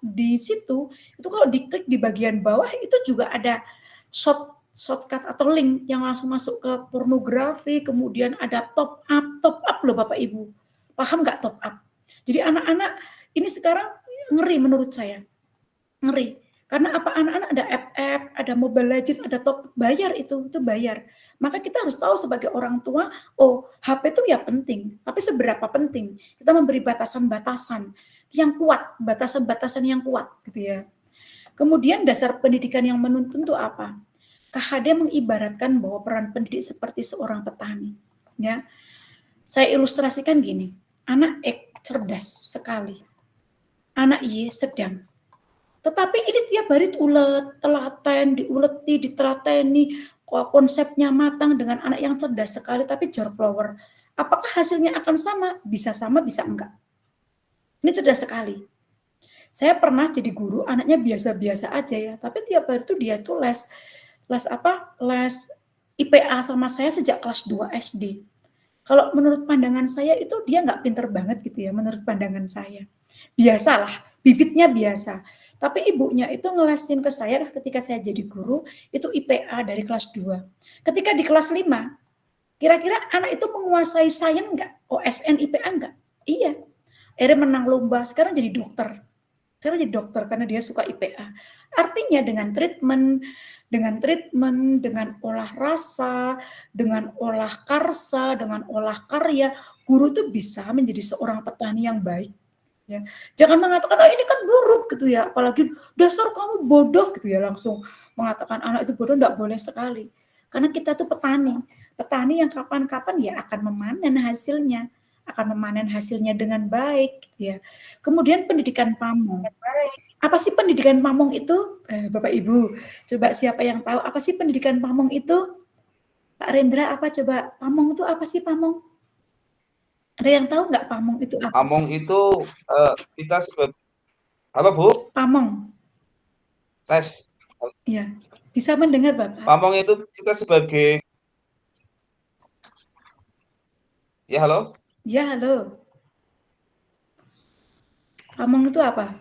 di situ itu kalau diklik di bagian bawah itu juga ada shortcut atau link yang langsung masuk ke pornografi, kemudian ada top up loh Bapak Ibu. Paham nggak top up? Jadi anak-anak ini sekarang ngeri menurut saya. Ngeri. Karena apa? Anak-anak ada FF, ada Mobile Legend, ada top bayar itu bayar. Maka kita harus tahu sebagai orang tua, oh HP itu ya penting, tapi seberapa penting? Kita memberi batasan-batasan yang kuat, batasan-batasan yang kuat gitu ya. Kemudian dasar pendidikan yang menuntun itu apa? KHD mengibaratkan bahwa peran pendidik seperti seorang petani. Ya, saya ilustrasikan gini, anak X cerdas sekali, anak Y sedang. Tetapi ini setiap hari ulet, telaten, diuleti, ditelateni, konsepnya matang dengan anak yang cerdas sekali tapi jorplower. Apakah hasilnya akan sama? Bisa sama, bisa enggak. Ini cerdas sekali. Saya pernah jadi guru, anaknya biasa-biasa aja ya, tapi tiap hari itu dia tuh les IPA sama saya sejak kelas 2 SD. Kalau menurut pandangan saya itu dia nggak pinter banget gitu ya, menurut pandangan saya. Biasalah, bibitnya biasa. Tapi ibunya itu ngelesin ke saya ketika saya jadi guru, itu IPA dari kelas 2. Ketika di kelas 5, kira-kira anak itu menguasai sains enggak? OSN IPA enggak? Iya. Akhirnya menang lomba, sekarang jadi dokter. Sekarang jadi dokter karena dia suka IPA. Artinya dengan treatment, dengan olah rasa, dengan olah karsa, dengan olah karya, guru itu bisa menjadi seorang petani yang baik. Ya. Jangan mengatakan, oh ini kan buruk gitu ya, apalagi dasar kamu bodoh gitu ya, langsung mengatakan anak itu bodoh, enggak boleh sekali. Karena kita tuh petani yang kapan-kapan ya akan memanen hasilnya dengan baik gitu ya. Kemudian pendidikan pamong. Apa sih pendidikan pamong itu? Bapak Ibu, coba siapa yang tahu apa sih pendidikan pamong itu? Pak Rendra, apa coba pamong itu apa sih pamong? Ada yang tahu nggak pamong itu apa? Pamong itu kita sebagai apa Bu? Pamong. Tes. Iya, bisa mendengar Bapak? Pamong itu kita sebagai ya halo? Ya halo. Pamong itu apa?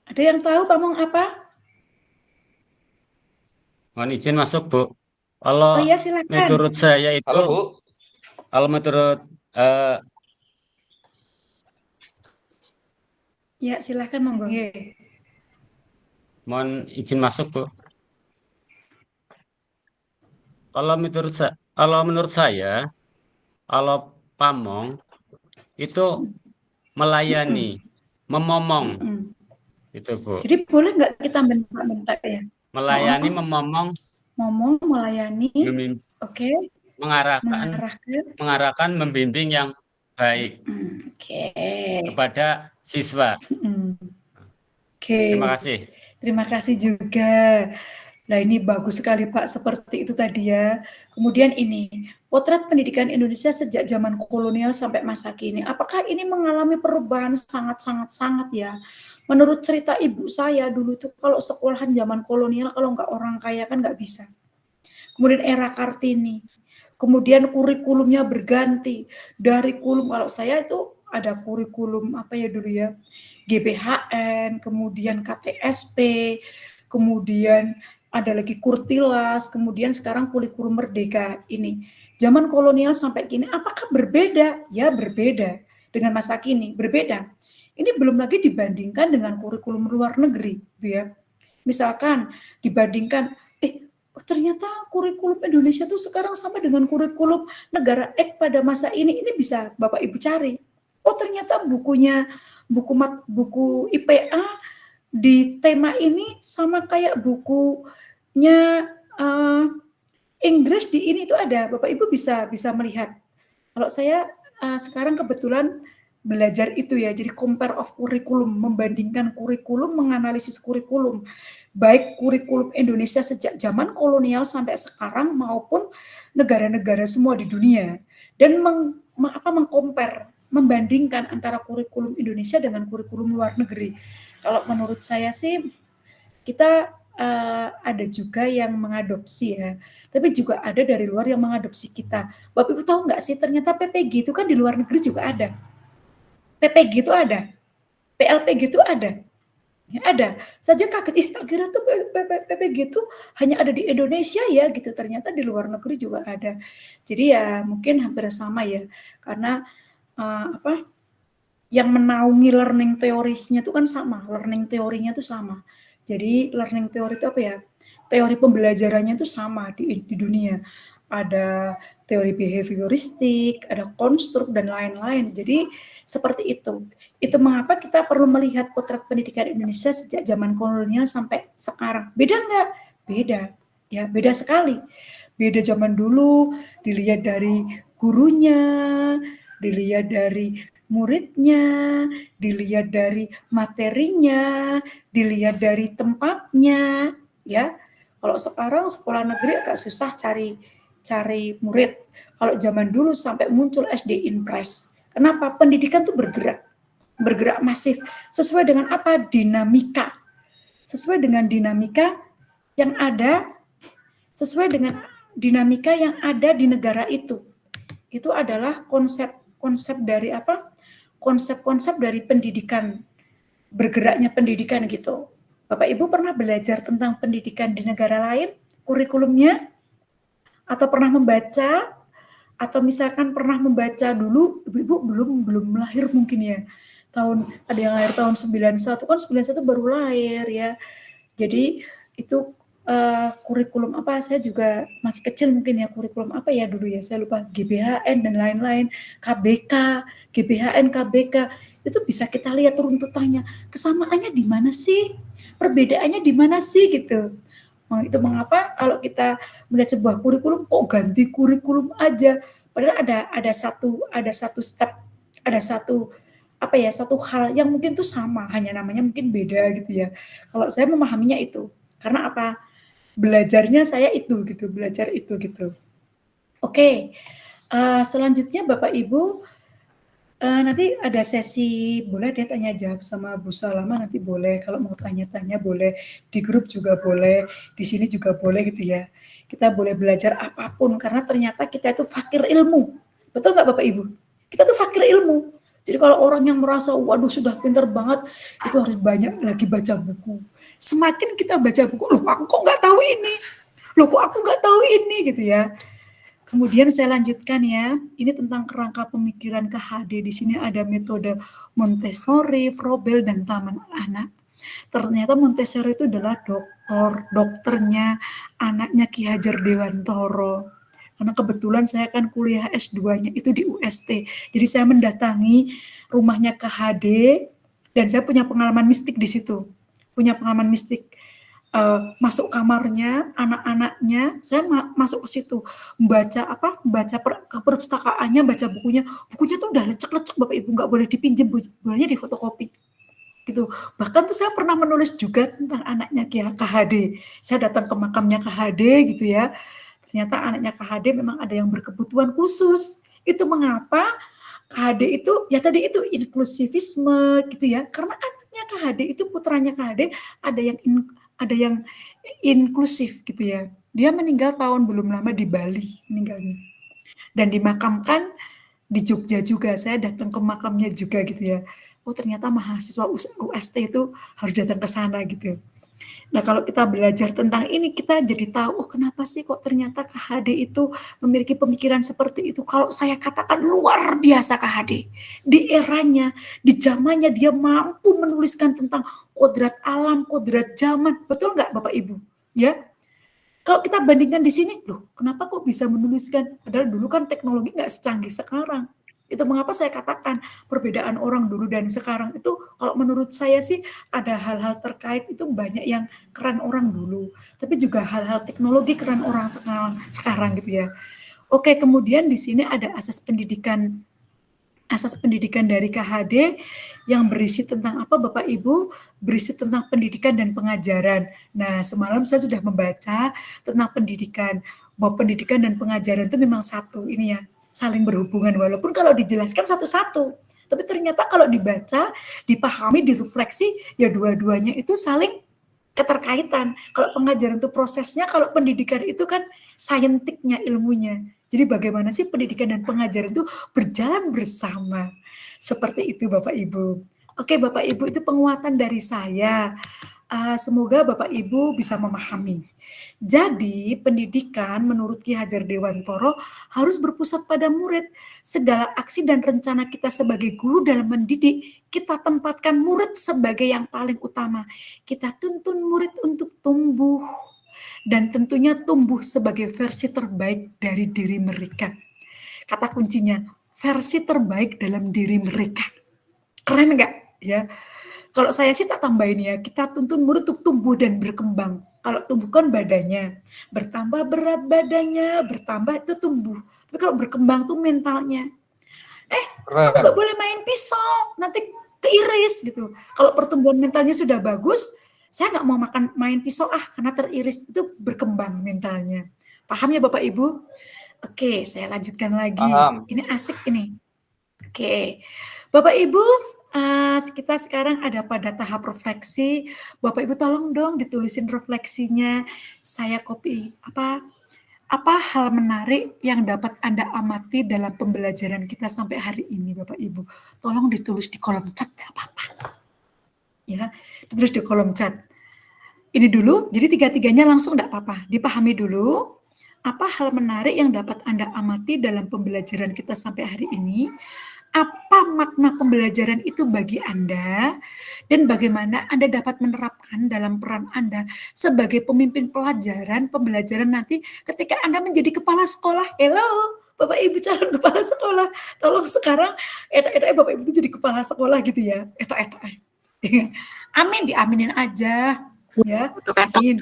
Ada yang tahu pamong apa? Mohon izin masuk Bu. Kalau iya, silakan. menurut saya itu, halo Bu. Kalau menurut ya silahkan monggo. Mohon izin masuk Bu. Kalau menurut saya, kalau pamong itu melayani, memomong, itu Bu. Jadi boleh nggak kita bentak-bentak ya? Melayani, memomong, melayani, oke. Mengarahkan, membimbing yang baik kepada siswa. Terima kasih. Terima kasih juga. Nah ini bagus sekali Pak, seperti itu tadi ya. Kemudian ini, potret pendidikan Indonesia sejak zaman kolonial sampai masa kini. Apakah ini mengalami perubahan sangat ya? Menurut cerita ibu saya dulu tuh kalau sekolahan zaman kolonial, kalau nggak orang kaya kan nggak bisa. Kemudian era Kartini. Kemudian kurikulumnya berganti. Dari kalau saya itu ada kurikulum apa ya dulu ya, GBHN, kemudian KTSP, kemudian ada lagi Kurtilas, kemudian sekarang kurikulum Merdeka ini. Zaman kolonial sampai kini, apakah berbeda? Ya berbeda. Dengan masa kini, berbeda. Ini belum lagi dibandingkan dengan kurikulum luar negeri. Gitu ya. Misalkan dibandingkan, ternyata kurikulum Indonesia tuh sekarang sama dengan kurikulum negara X pada masa ini bisa Bapak Ibu cari. Oh ternyata buku IPA di tema ini sama kayak bukunya Inggris di ini itu ada. Bapak Ibu bisa melihat. Kalau saya sekarang kebetulan belajar itu ya. Jadi compare of kurikulum, membandingkan kurikulum, menganalisis kurikulum, baik kurikulum Indonesia sejak zaman kolonial sampai sekarang maupun negara-negara semua di dunia, dan mengcompare, membandingkan antara kurikulum Indonesia dengan kurikulum luar negeri. Kalau menurut saya sih kita ada juga yang mengadopsi ya, tapi juga ada dari luar yang mengadopsi kita. Bapak Ibu tahu nggak sih, ternyata PPG itu kan di luar negeri juga ada. PPG itu ada, PLPG itu ada. Ya, ada. Saja kaget, tak kira tuh PPG itu hanya ada di Indonesia ya gitu. Ternyata di luar negeri juga ada. Jadi ya mungkin hampir sama ya. Karena yang menaungi learning teorisnya itu kan sama, learning teorinya itu sama. Jadi learning teori itu apa ya? Teori pembelajarannya itu sama di dunia. Ada teori behavioristik, ada konstruk dan lain-lain. Jadi seperti itu. Itu mengapa kita perlu melihat potret pendidikan Indonesia sejak zaman kolonial sampai sekarang. Beda nggak? Beda. Ya, beda sekali. Beda zaman dulu, dilihat dari gurunya, dilihat dari muridnya, dilihat dari materinya, dilihat dari tempatnya, ya. Kalau sekarang sekolah negeri agak susah cari murid. Kalau zaman dulu sampai muncul SD Impres. Kenapa? Pendidikan tuh bergerak masif. Sesuai dengan apa? Dinamika. Sesuai dengan dinamika yang ada, sesuai dengan dinamika yang ada di negara itu. Itu adalah konsep dari apa? Konsep-konsep dari pendidikan, bergeraknya pendidikan gitu. Bapak Ibu pernah belajar tentang pendidikan di negara lain, kurikulumnya, atau pernah membaca, atau misalkan pernah membaca dulu, Ibu belum lahir mungkin ya. Ada yang lahir tahun 91, kan 91 baru lahir ya. Jadi itu kurikulum apa, saya juga masih kecil mungkin ya, kurikulum apa ya dulu ya, saya lupa, GBHN dan lain-lain, KBK, GBHN, KBK, itu bisa kita lihat runtutannya, kesamaannya di mana sih, perbedaannya di mana sih gitu. Itu mengapa kalau kita melihat sebuah kurikulum kok ganti kurikulum aja, padahal ada satu step, ada satu hal yang mungkin tuh sama, hanya namanya mungkin beda gitu ya. Kalau saya memahaminya itu, karena apa? Belajarnya saya itu gitu, belajar itu gitu. Oke, selanjutnya Bapak Ibu, nanti ada sesi, boleh deh tanya jawab sama Bu Salama, nanti boleh, kalau mau tanya-tanya boleh, di grup juga boleh, di sini juga boleh gitu ya. Kita boleh belajar apapun, karena ternyata kita itu fakir ilmu. Betul nggak Bapak Ibu? Kita tuh fakir ilmu. Jadi kalau orang yang merasa, waduh sudah pintar banget, itu harus banyak lagi baca buku. Semakin kita baca buku, loh aku kok nggak tahu ini, loh kok aku nggak tahu ini gitu ya. Kemudian saya lanjutkan ya, ini tentang kerangka pemikiran KHD. Di sini ada metode Montessori, Froebel, dan Taman Anak. Ternyata Montessori itu adalah dokternya anaknya Ki Hajar Dewantoro. Karena kebetulan saya kan kuliah S2-nya itu di UST. Jadi saya mendatangi rumahnya KHD dan saya punya pengalaman mistik di situ. Masuk kamarnya anak-anaknya, saya masuk ke situ, baca ke perpustakaannya, baca bukunya tuh udah lecek-lecek Bapak Ibu, nggak boleh dipinjam, bolehnya difotokopi gitu. Bahkan tuh saya pernah menulis juga tentang anaknya KHD. Saya datang ke makamnya KHD gitu ya. Ternyata anaknya KHD memang ada yang berkebutuhan khusus. Itu mengapa KHD itu ya tadi itu inklusivisme gitu ya. Karena anaknya KHD itu, putranya KHD ada yang inklusif gitu ya. Dia meninggal tahun belum lama di Bali meninggalnya. Dan dimakamkan di Jogja juga. Saya datang ke makamnya juga gitu ya. Oh ternyata mahasiswa UST itu harus datang ke sana gitu. Nah kalau kita belajar tentang ini, kita jadi tahu, oh kenapa sih kok ternyata KHD itu memiliki pemikiran seperti itu. Kalau saya katakan luar biasa KHD. Di eranya, di zamannya dia mampu menuliskan tentang kodrat alam, kodrat zaman. Betul nggak Bapak Ibu? Ya. Kalau kita bandingkan di sini, loh kenapa kok bisa menuliskan? Padahal dulu kan teknologi nggak secanggih sekarang. Itu mengapa saya katakan perbedaan orang dulu dan sekarang itu kalau menurut saya sih ada hal-hal terkait itu banyak yang keren orang dulu. Tapi juga hal-hal teknologi keren orang sekarang gitu ya. Oke, kemudian di sini ada asas pendidikan asas pendidikan dari KHD yang berisi tentang apa Bapak Ibu? Berisi tentang pendidikan dan pengajaran. Nah, semalam saya sudah membaca tentang pendidikan, bahwa pendidikan dan pengajaran itu memang satu, ini ya, saling berhubungan, walaupun kalau dijelaskan satu-satu. Tapi ternyata kalau dibaca, dipahami, direfleksi, ya dua-duanya itu saling keterkaitan. Kalau pengajaran itu prosesnya, kalau pendidikan itu kan saintiknya, ilmunya. Jadi bagaimana sih pendidikan dan pengajaran itu berjalan bersama. Seperti itu Bapak Ibu. Oke Bapak Ibu, itu penguatan dari saya. Semoga Bapak Ibu bisa memahami. Jadi pendidikan menurut Ki Hajar Dewantoro harus berpusat pada murid. Segala aksi dan rencana kita sebagai guru dalam mendidik, kita tempatkan murid sebagai yang paling utama. Kita tuntun murid untuk tumbuh, dan tentunya tumbuh sebagai versi terbaik dari diri mereka. Kata kuncinya, versi terbaik dalam diri mereka. Keren nggak? Ya. Kalau saya sih tak tambahin ya, kita tuntun murid untuk tumbuh dan berkembang. Kalau tumbuh kan badannya, bertambah berat badannya, bertambah itu tumbuh. Tapi kalau berkembang tuh mentalnya. Kamu nggak boleh main pisau, nanti keiris gitu. Kalau pertumbuhan mentalnya sudah bagus, saya nggak mau main pisau karena teriris, itu berkembang mentalnya. Paham ya Bapak Ibu? Oke, saya lanjutkan lagi. Paham. Ini asik ini. Oke, Bapak Ibu, kita sekarang ada pada tahap refleksi. Bapak Ibu tolong dong ditulisin refleksinya. Saya copy apa hal menarik yang dapat Anda amati dalam pembelajaran kita sampai hari ini, Bapak Ibu. Tolong ditulis di kolom chat, tidak apa-apa. Ya, ditulis di kolom chat. Ini dulu, jadi tiga-tiganya langsung tidak apa-apa. Dipahami dulu, apa hal menarik yang dapat Anda amati dalam pembelajaran kita sampai hari ini. Apa makna pembelajaran itu bagi Anda, dan bagaimana Anda dapat menerapkan dalam peran Anda sebagai pemimpin pembelajaran nanti ketika Anda menjadi kepala sekolah. Hello, Bapak Ibu calon kepala sekolah, tolong sekarang Bapak Ibu jadi kepala sekolah gitu ya. Amin, diaminin aja ya. Amin.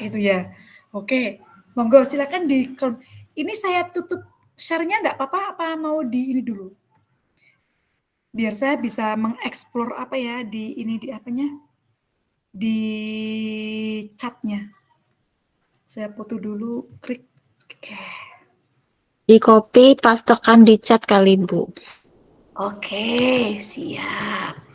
Gitu ya. Oke, monggo silakan ini saya tutup share-nya enggak apa-apa, apa mau di ini dulu? Biar saya bisa mengeksplor di apanya? Di chat-nya. Saya foto dulu, klik. Oke. Di copy, pastekan di chat kali, Bu. Oke, siap.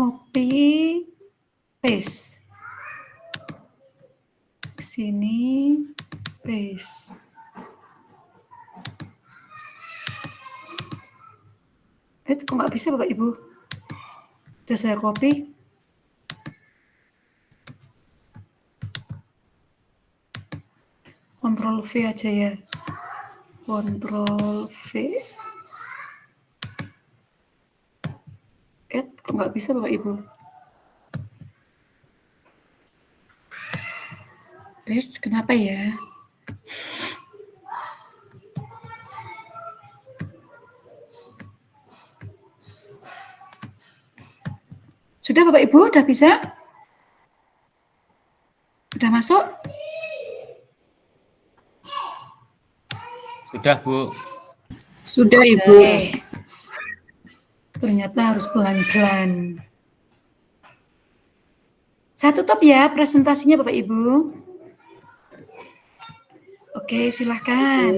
Copy, paste. Sini, paste. Kok nggak bisa Bapak Ibu? Udah saya copy. Ctrl V aja ya. Ctrl V. Kok nggak bisa Bapak Ibu? Kenapa ya? Sudah Bapak Ibu, udah bisa? Udah masuk? Sudah, Bu. Sudah, Ibu. Ternyata harus pelan-pelan. Saya tutup ya presentasinya Bapak Ibu. Oke, silahkan.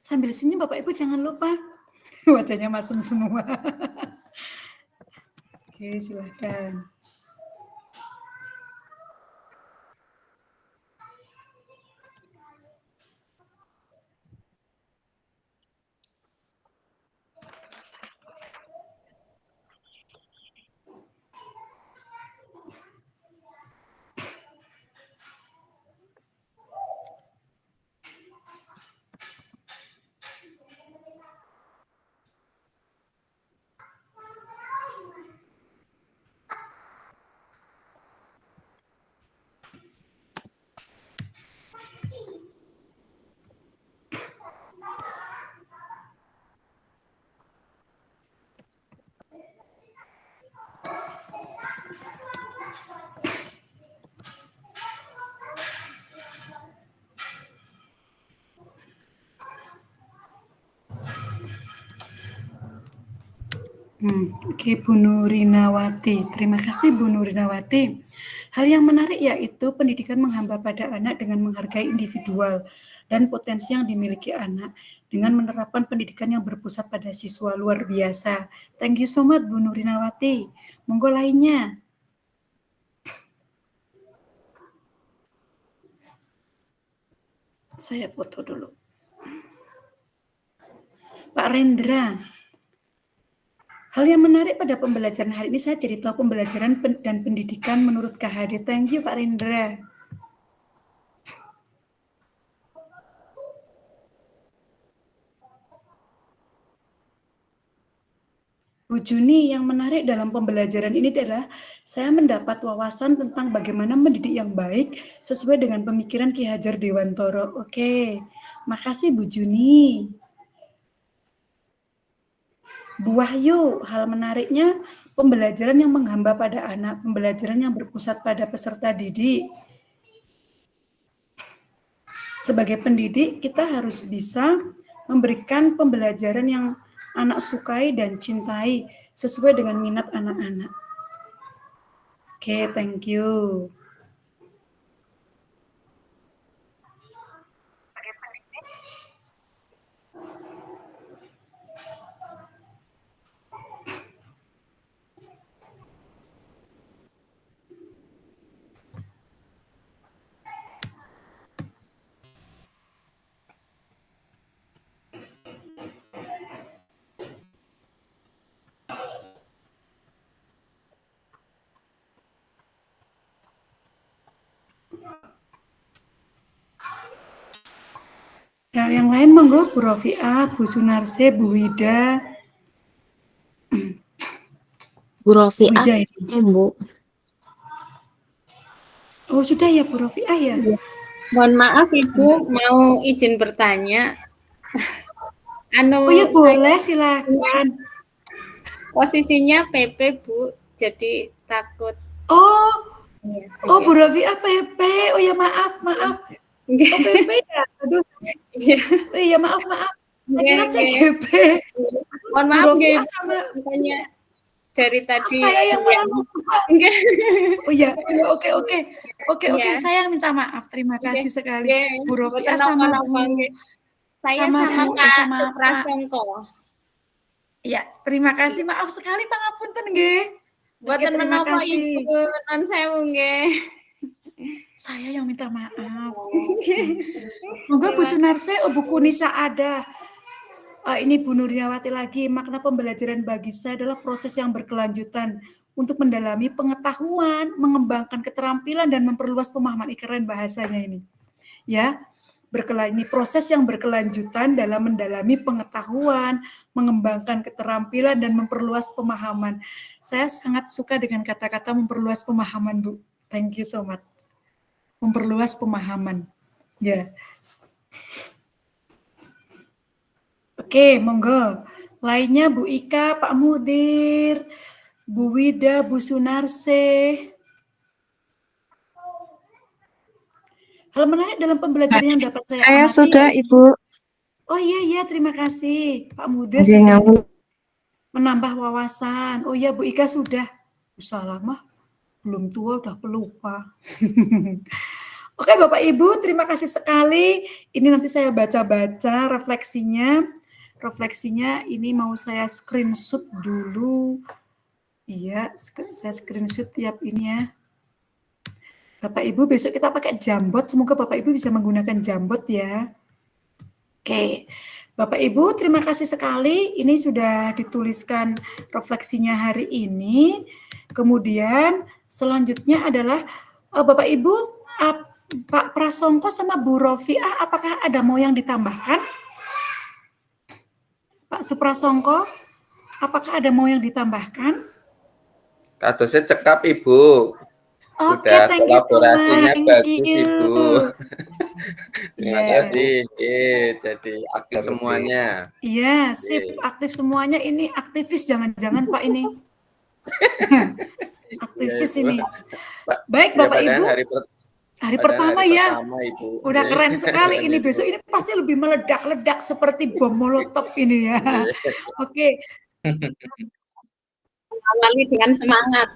Sambil senyum Bapak Ibu jangan lupa. Wajahnya masem semua. Oke, silakan. Oke, Bu Nurinawati. Terima kasih Bu Nurinawati. Hal yang menarik yaitu pendidikan menghamba pada anak dengan menghargai individual dan potensi yang dimiliki anak dengan menerapkan pendidikan yang berpusat pada siswa. Luar biasa. Thank you so much Bu Nurinawati. Monggo lainnya. Saya foto dulu. Pak Rendra. Hal yang menarik pada pembelajaran hari ini, saya jadi tahu pembelajaran dan pendidikan menurut KHD. Thank you, Pak Rendra. Bu Juni, yang menarik dalam pembelajaran ini adalah saya mendapat wawasan tentang bagaimana mendidik yang baik sesuai dengan pemikiran Ki Hajar Dewantara. Oke, makasih Bu Juni. Bu Wahyu, hal menariknya pembelajaran yang menghamba pada anak, pembelajaran yang berpusat pada peserta didik. Sebagai pendidik, kita harus bisa memberikan pembelajaran yang anak sukai dan cintai sesuai dengan minat anak-anak. Oke, thank you. Yang lain monggo, Bu Rofiah, Bu Sunarse, Bu Wida. Bu Rofiah, Bu. Oh sudah ya Bu Rofiah ya. Mohon maaf Ibu, mau izin bertanya. Oh ya boleh, silakan. Posisinya PP Bu, jadi takut. Oh, oh Bu Rofiah PP. Oh ya maaf. Oh PP ya. Aduh. Oh iya maaf. Kira CGP. Mohon maaf nggih, makanya dari tadi saya yang malah lupa. Oh iya, oke. Saya minta maaf. Terima kasih sekali Bu Rofiah sama Bu. Saya sama Pak Suprasongko. Ya, terima kasih. Maaf sekali pangapunten nggih. Mboten menapa Ibu, non sewu nggih. Saya yang minta maaf. Moga Bu Sunarse, Bu Kunisa ada. Ini Bu Nurinawati lagi. Makna pembelajaran bagi saya adalah proses yang berkelanjutan untuk mendalami pengetahuan, mengembangkan keterampilan dan memperluas pemahaman. Keren bahasanya ini. Ya, ini proses yang berkelanjutan dalam mendalami pengetahuan, mengembangkan keterampilan dan memperluas pemahaman. Saya sangat suka dengan kata-kata memperluas pemahaman, Bu. Thank you so much. Memperluas pemahaman. Ya. Oke, monggo. Lainnya Bu Ika, Pak Mudir, Bu Wida, Bu Sunarse. Hal menarik dalam pembelajaran yang dapat saya amati. Sudah, Ibu. Oh iya, terima kasih. Pak Mudir menambah wawasan. Oh iya, Bu Ika sudah. Usaha lama, belum tua, udah pelupa. Oke Bapak Ibu, terima kasih sekali. Ini nanti saya baca-baca refleksinya. Refleksinya ini mau saya screenshot dulu. Iya, saya screenshot tiap ini ya. Bapak Ibu, besok kita pakai Jambot. Semoga Bapak Ibu bisa menggunakan Jambot ya. Oke. Bapak Ibu, terima kasih sekali. Ini sudah dituliskan refleksinya hari ini. Kemudian selanjutnya adalah Bapak Ibu, Pak Prasongko sama Bu Rofiah, apakah ada mau yang ditambahkan? Pak Suprasongko, apakah ada mau yang ditambahkan? Kadosnya cekap Ibu. Oke, Sudah thank you so kolaborasinya much. bagus Thank you. Ibu. Terima Iya. kasih. Jadi aktif semuanya. Iya, sip, aktif semuanya. Ini aktivis, jangan-jangan Pak ini. Aktivis Iya, Ibu. ini. Baik Bapak padahal Ibu. Hari pertama ya. pertama, Ibu. Udah Iya. keren sekali ini. Ibu. Besok ini pasti lebih meledak-ledak seperti bom molotov ini ya. Oke. Awali dengan semangat.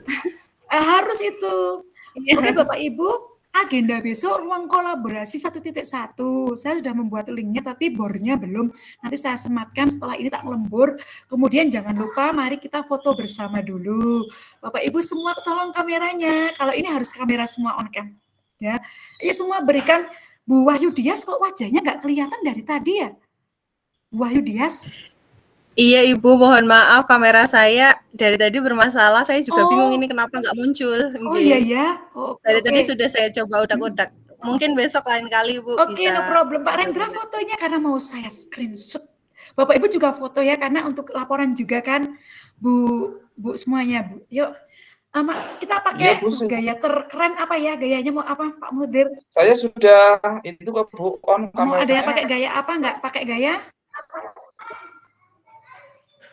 Harus itu. Oke Bapak Ibu, agenda besok ruang kolaborasi 1.1. Saya sudah membuat linknya tapi bornya belum. Nanti saya sematkan setelah ini tak lembur. Kemudian jangan lupa mari kita foto bersama dulu. Bapak Ibu semua tolong kameranya. Kalau ini harus kamera semua on cam. Ya, semua berikan. Bu Wahyu Dias kok wajahnya nggak kelihatan dari tadi ya? Bu Wahyu Dias. Iya Ibu, mohon maaf kamera saya dari tadi bermasalah. Saya juga bingung ini kenapa nggak muncul. Oh iya ya. Dari tadi sudah saya coba udak-udak. Mungkin besok lain kali Ibu Oke, bisa. no problem. Pak Rendra fotonya karena mau saya screenshot. Bapak Ibu juga foto ya karena untuk laporan juga kan, Bu semuanya Bu. Yuk, kita pakai gaya terkeren apa ya? Gayanya mau apa Pak Mudir? Saya sudah itu kok Bu on Mau ada yang pakai gaya apa nggak? Pakai gaya?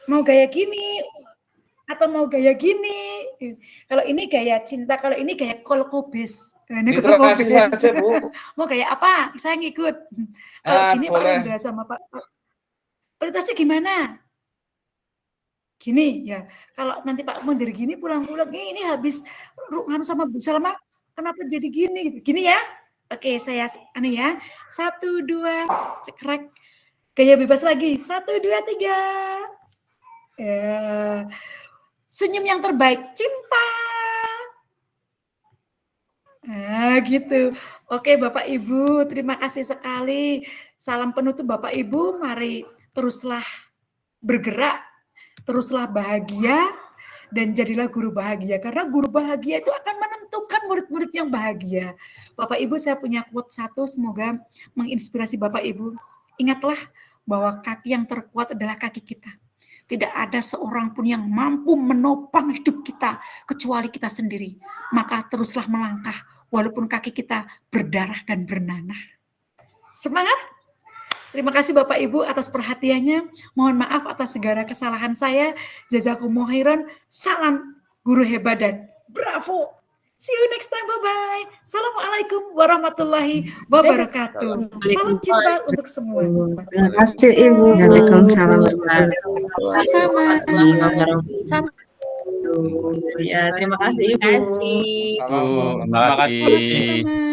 Mau gaya gini atau mau gaya gini? Kalau ini gaya cinta, kalau ini gaya kolkobis. Interaksi saja, Bu. Mau gaya apa? Saya ngikut. Kalau gini Pak Rendra sama Pak orientasi gimana? Gini ya. Kalau nanti Pak Mundir gini pulang-pulang ini habis sama Bu Salma kenapa jadi gini gitu. Gini ya. Oke, saya ya. 1 2 cekrek. Gaya bebas lagi. 1 2 3. Senyum yang terbaik, cinta. Gitu. Oke Bapak Ibu, terima kasih sekali. Salam penutup Bapak Ibu, mari teruslah bergerak, teruslah bahagia, dan jadilah guru bahagia. Karena guru bahagia itu akan menentukan murid-murid yang bahagia. Bapak Ibu, saya punya quote satu, semoga menginspirasi Bapak Ibu. Ingatlah bahwa kaki yang terkuat adalah kaki kita. Tidak ada seorang pun yang mampu menopang hidup kita kecuali kita sendiri. Maka teruslah melangkah walaupun kaki kita berdarah dan bernanah. Semangat! Terima kasih Bapak Ibu atas perhatiannya. Mohon maaf atas segala kesalahan saya. Jazakumullah khairan. Salam guru hebat dan bravo! See you next time. Bye-bye. Assalamualaikum warahmatullahi wabarakatuh. Salam cinta untuk semua. Terima kasih Ibu. Waalaikumsalam. Sama. Ya, terima kasih Ibu. Terima kasih. Terima kasih.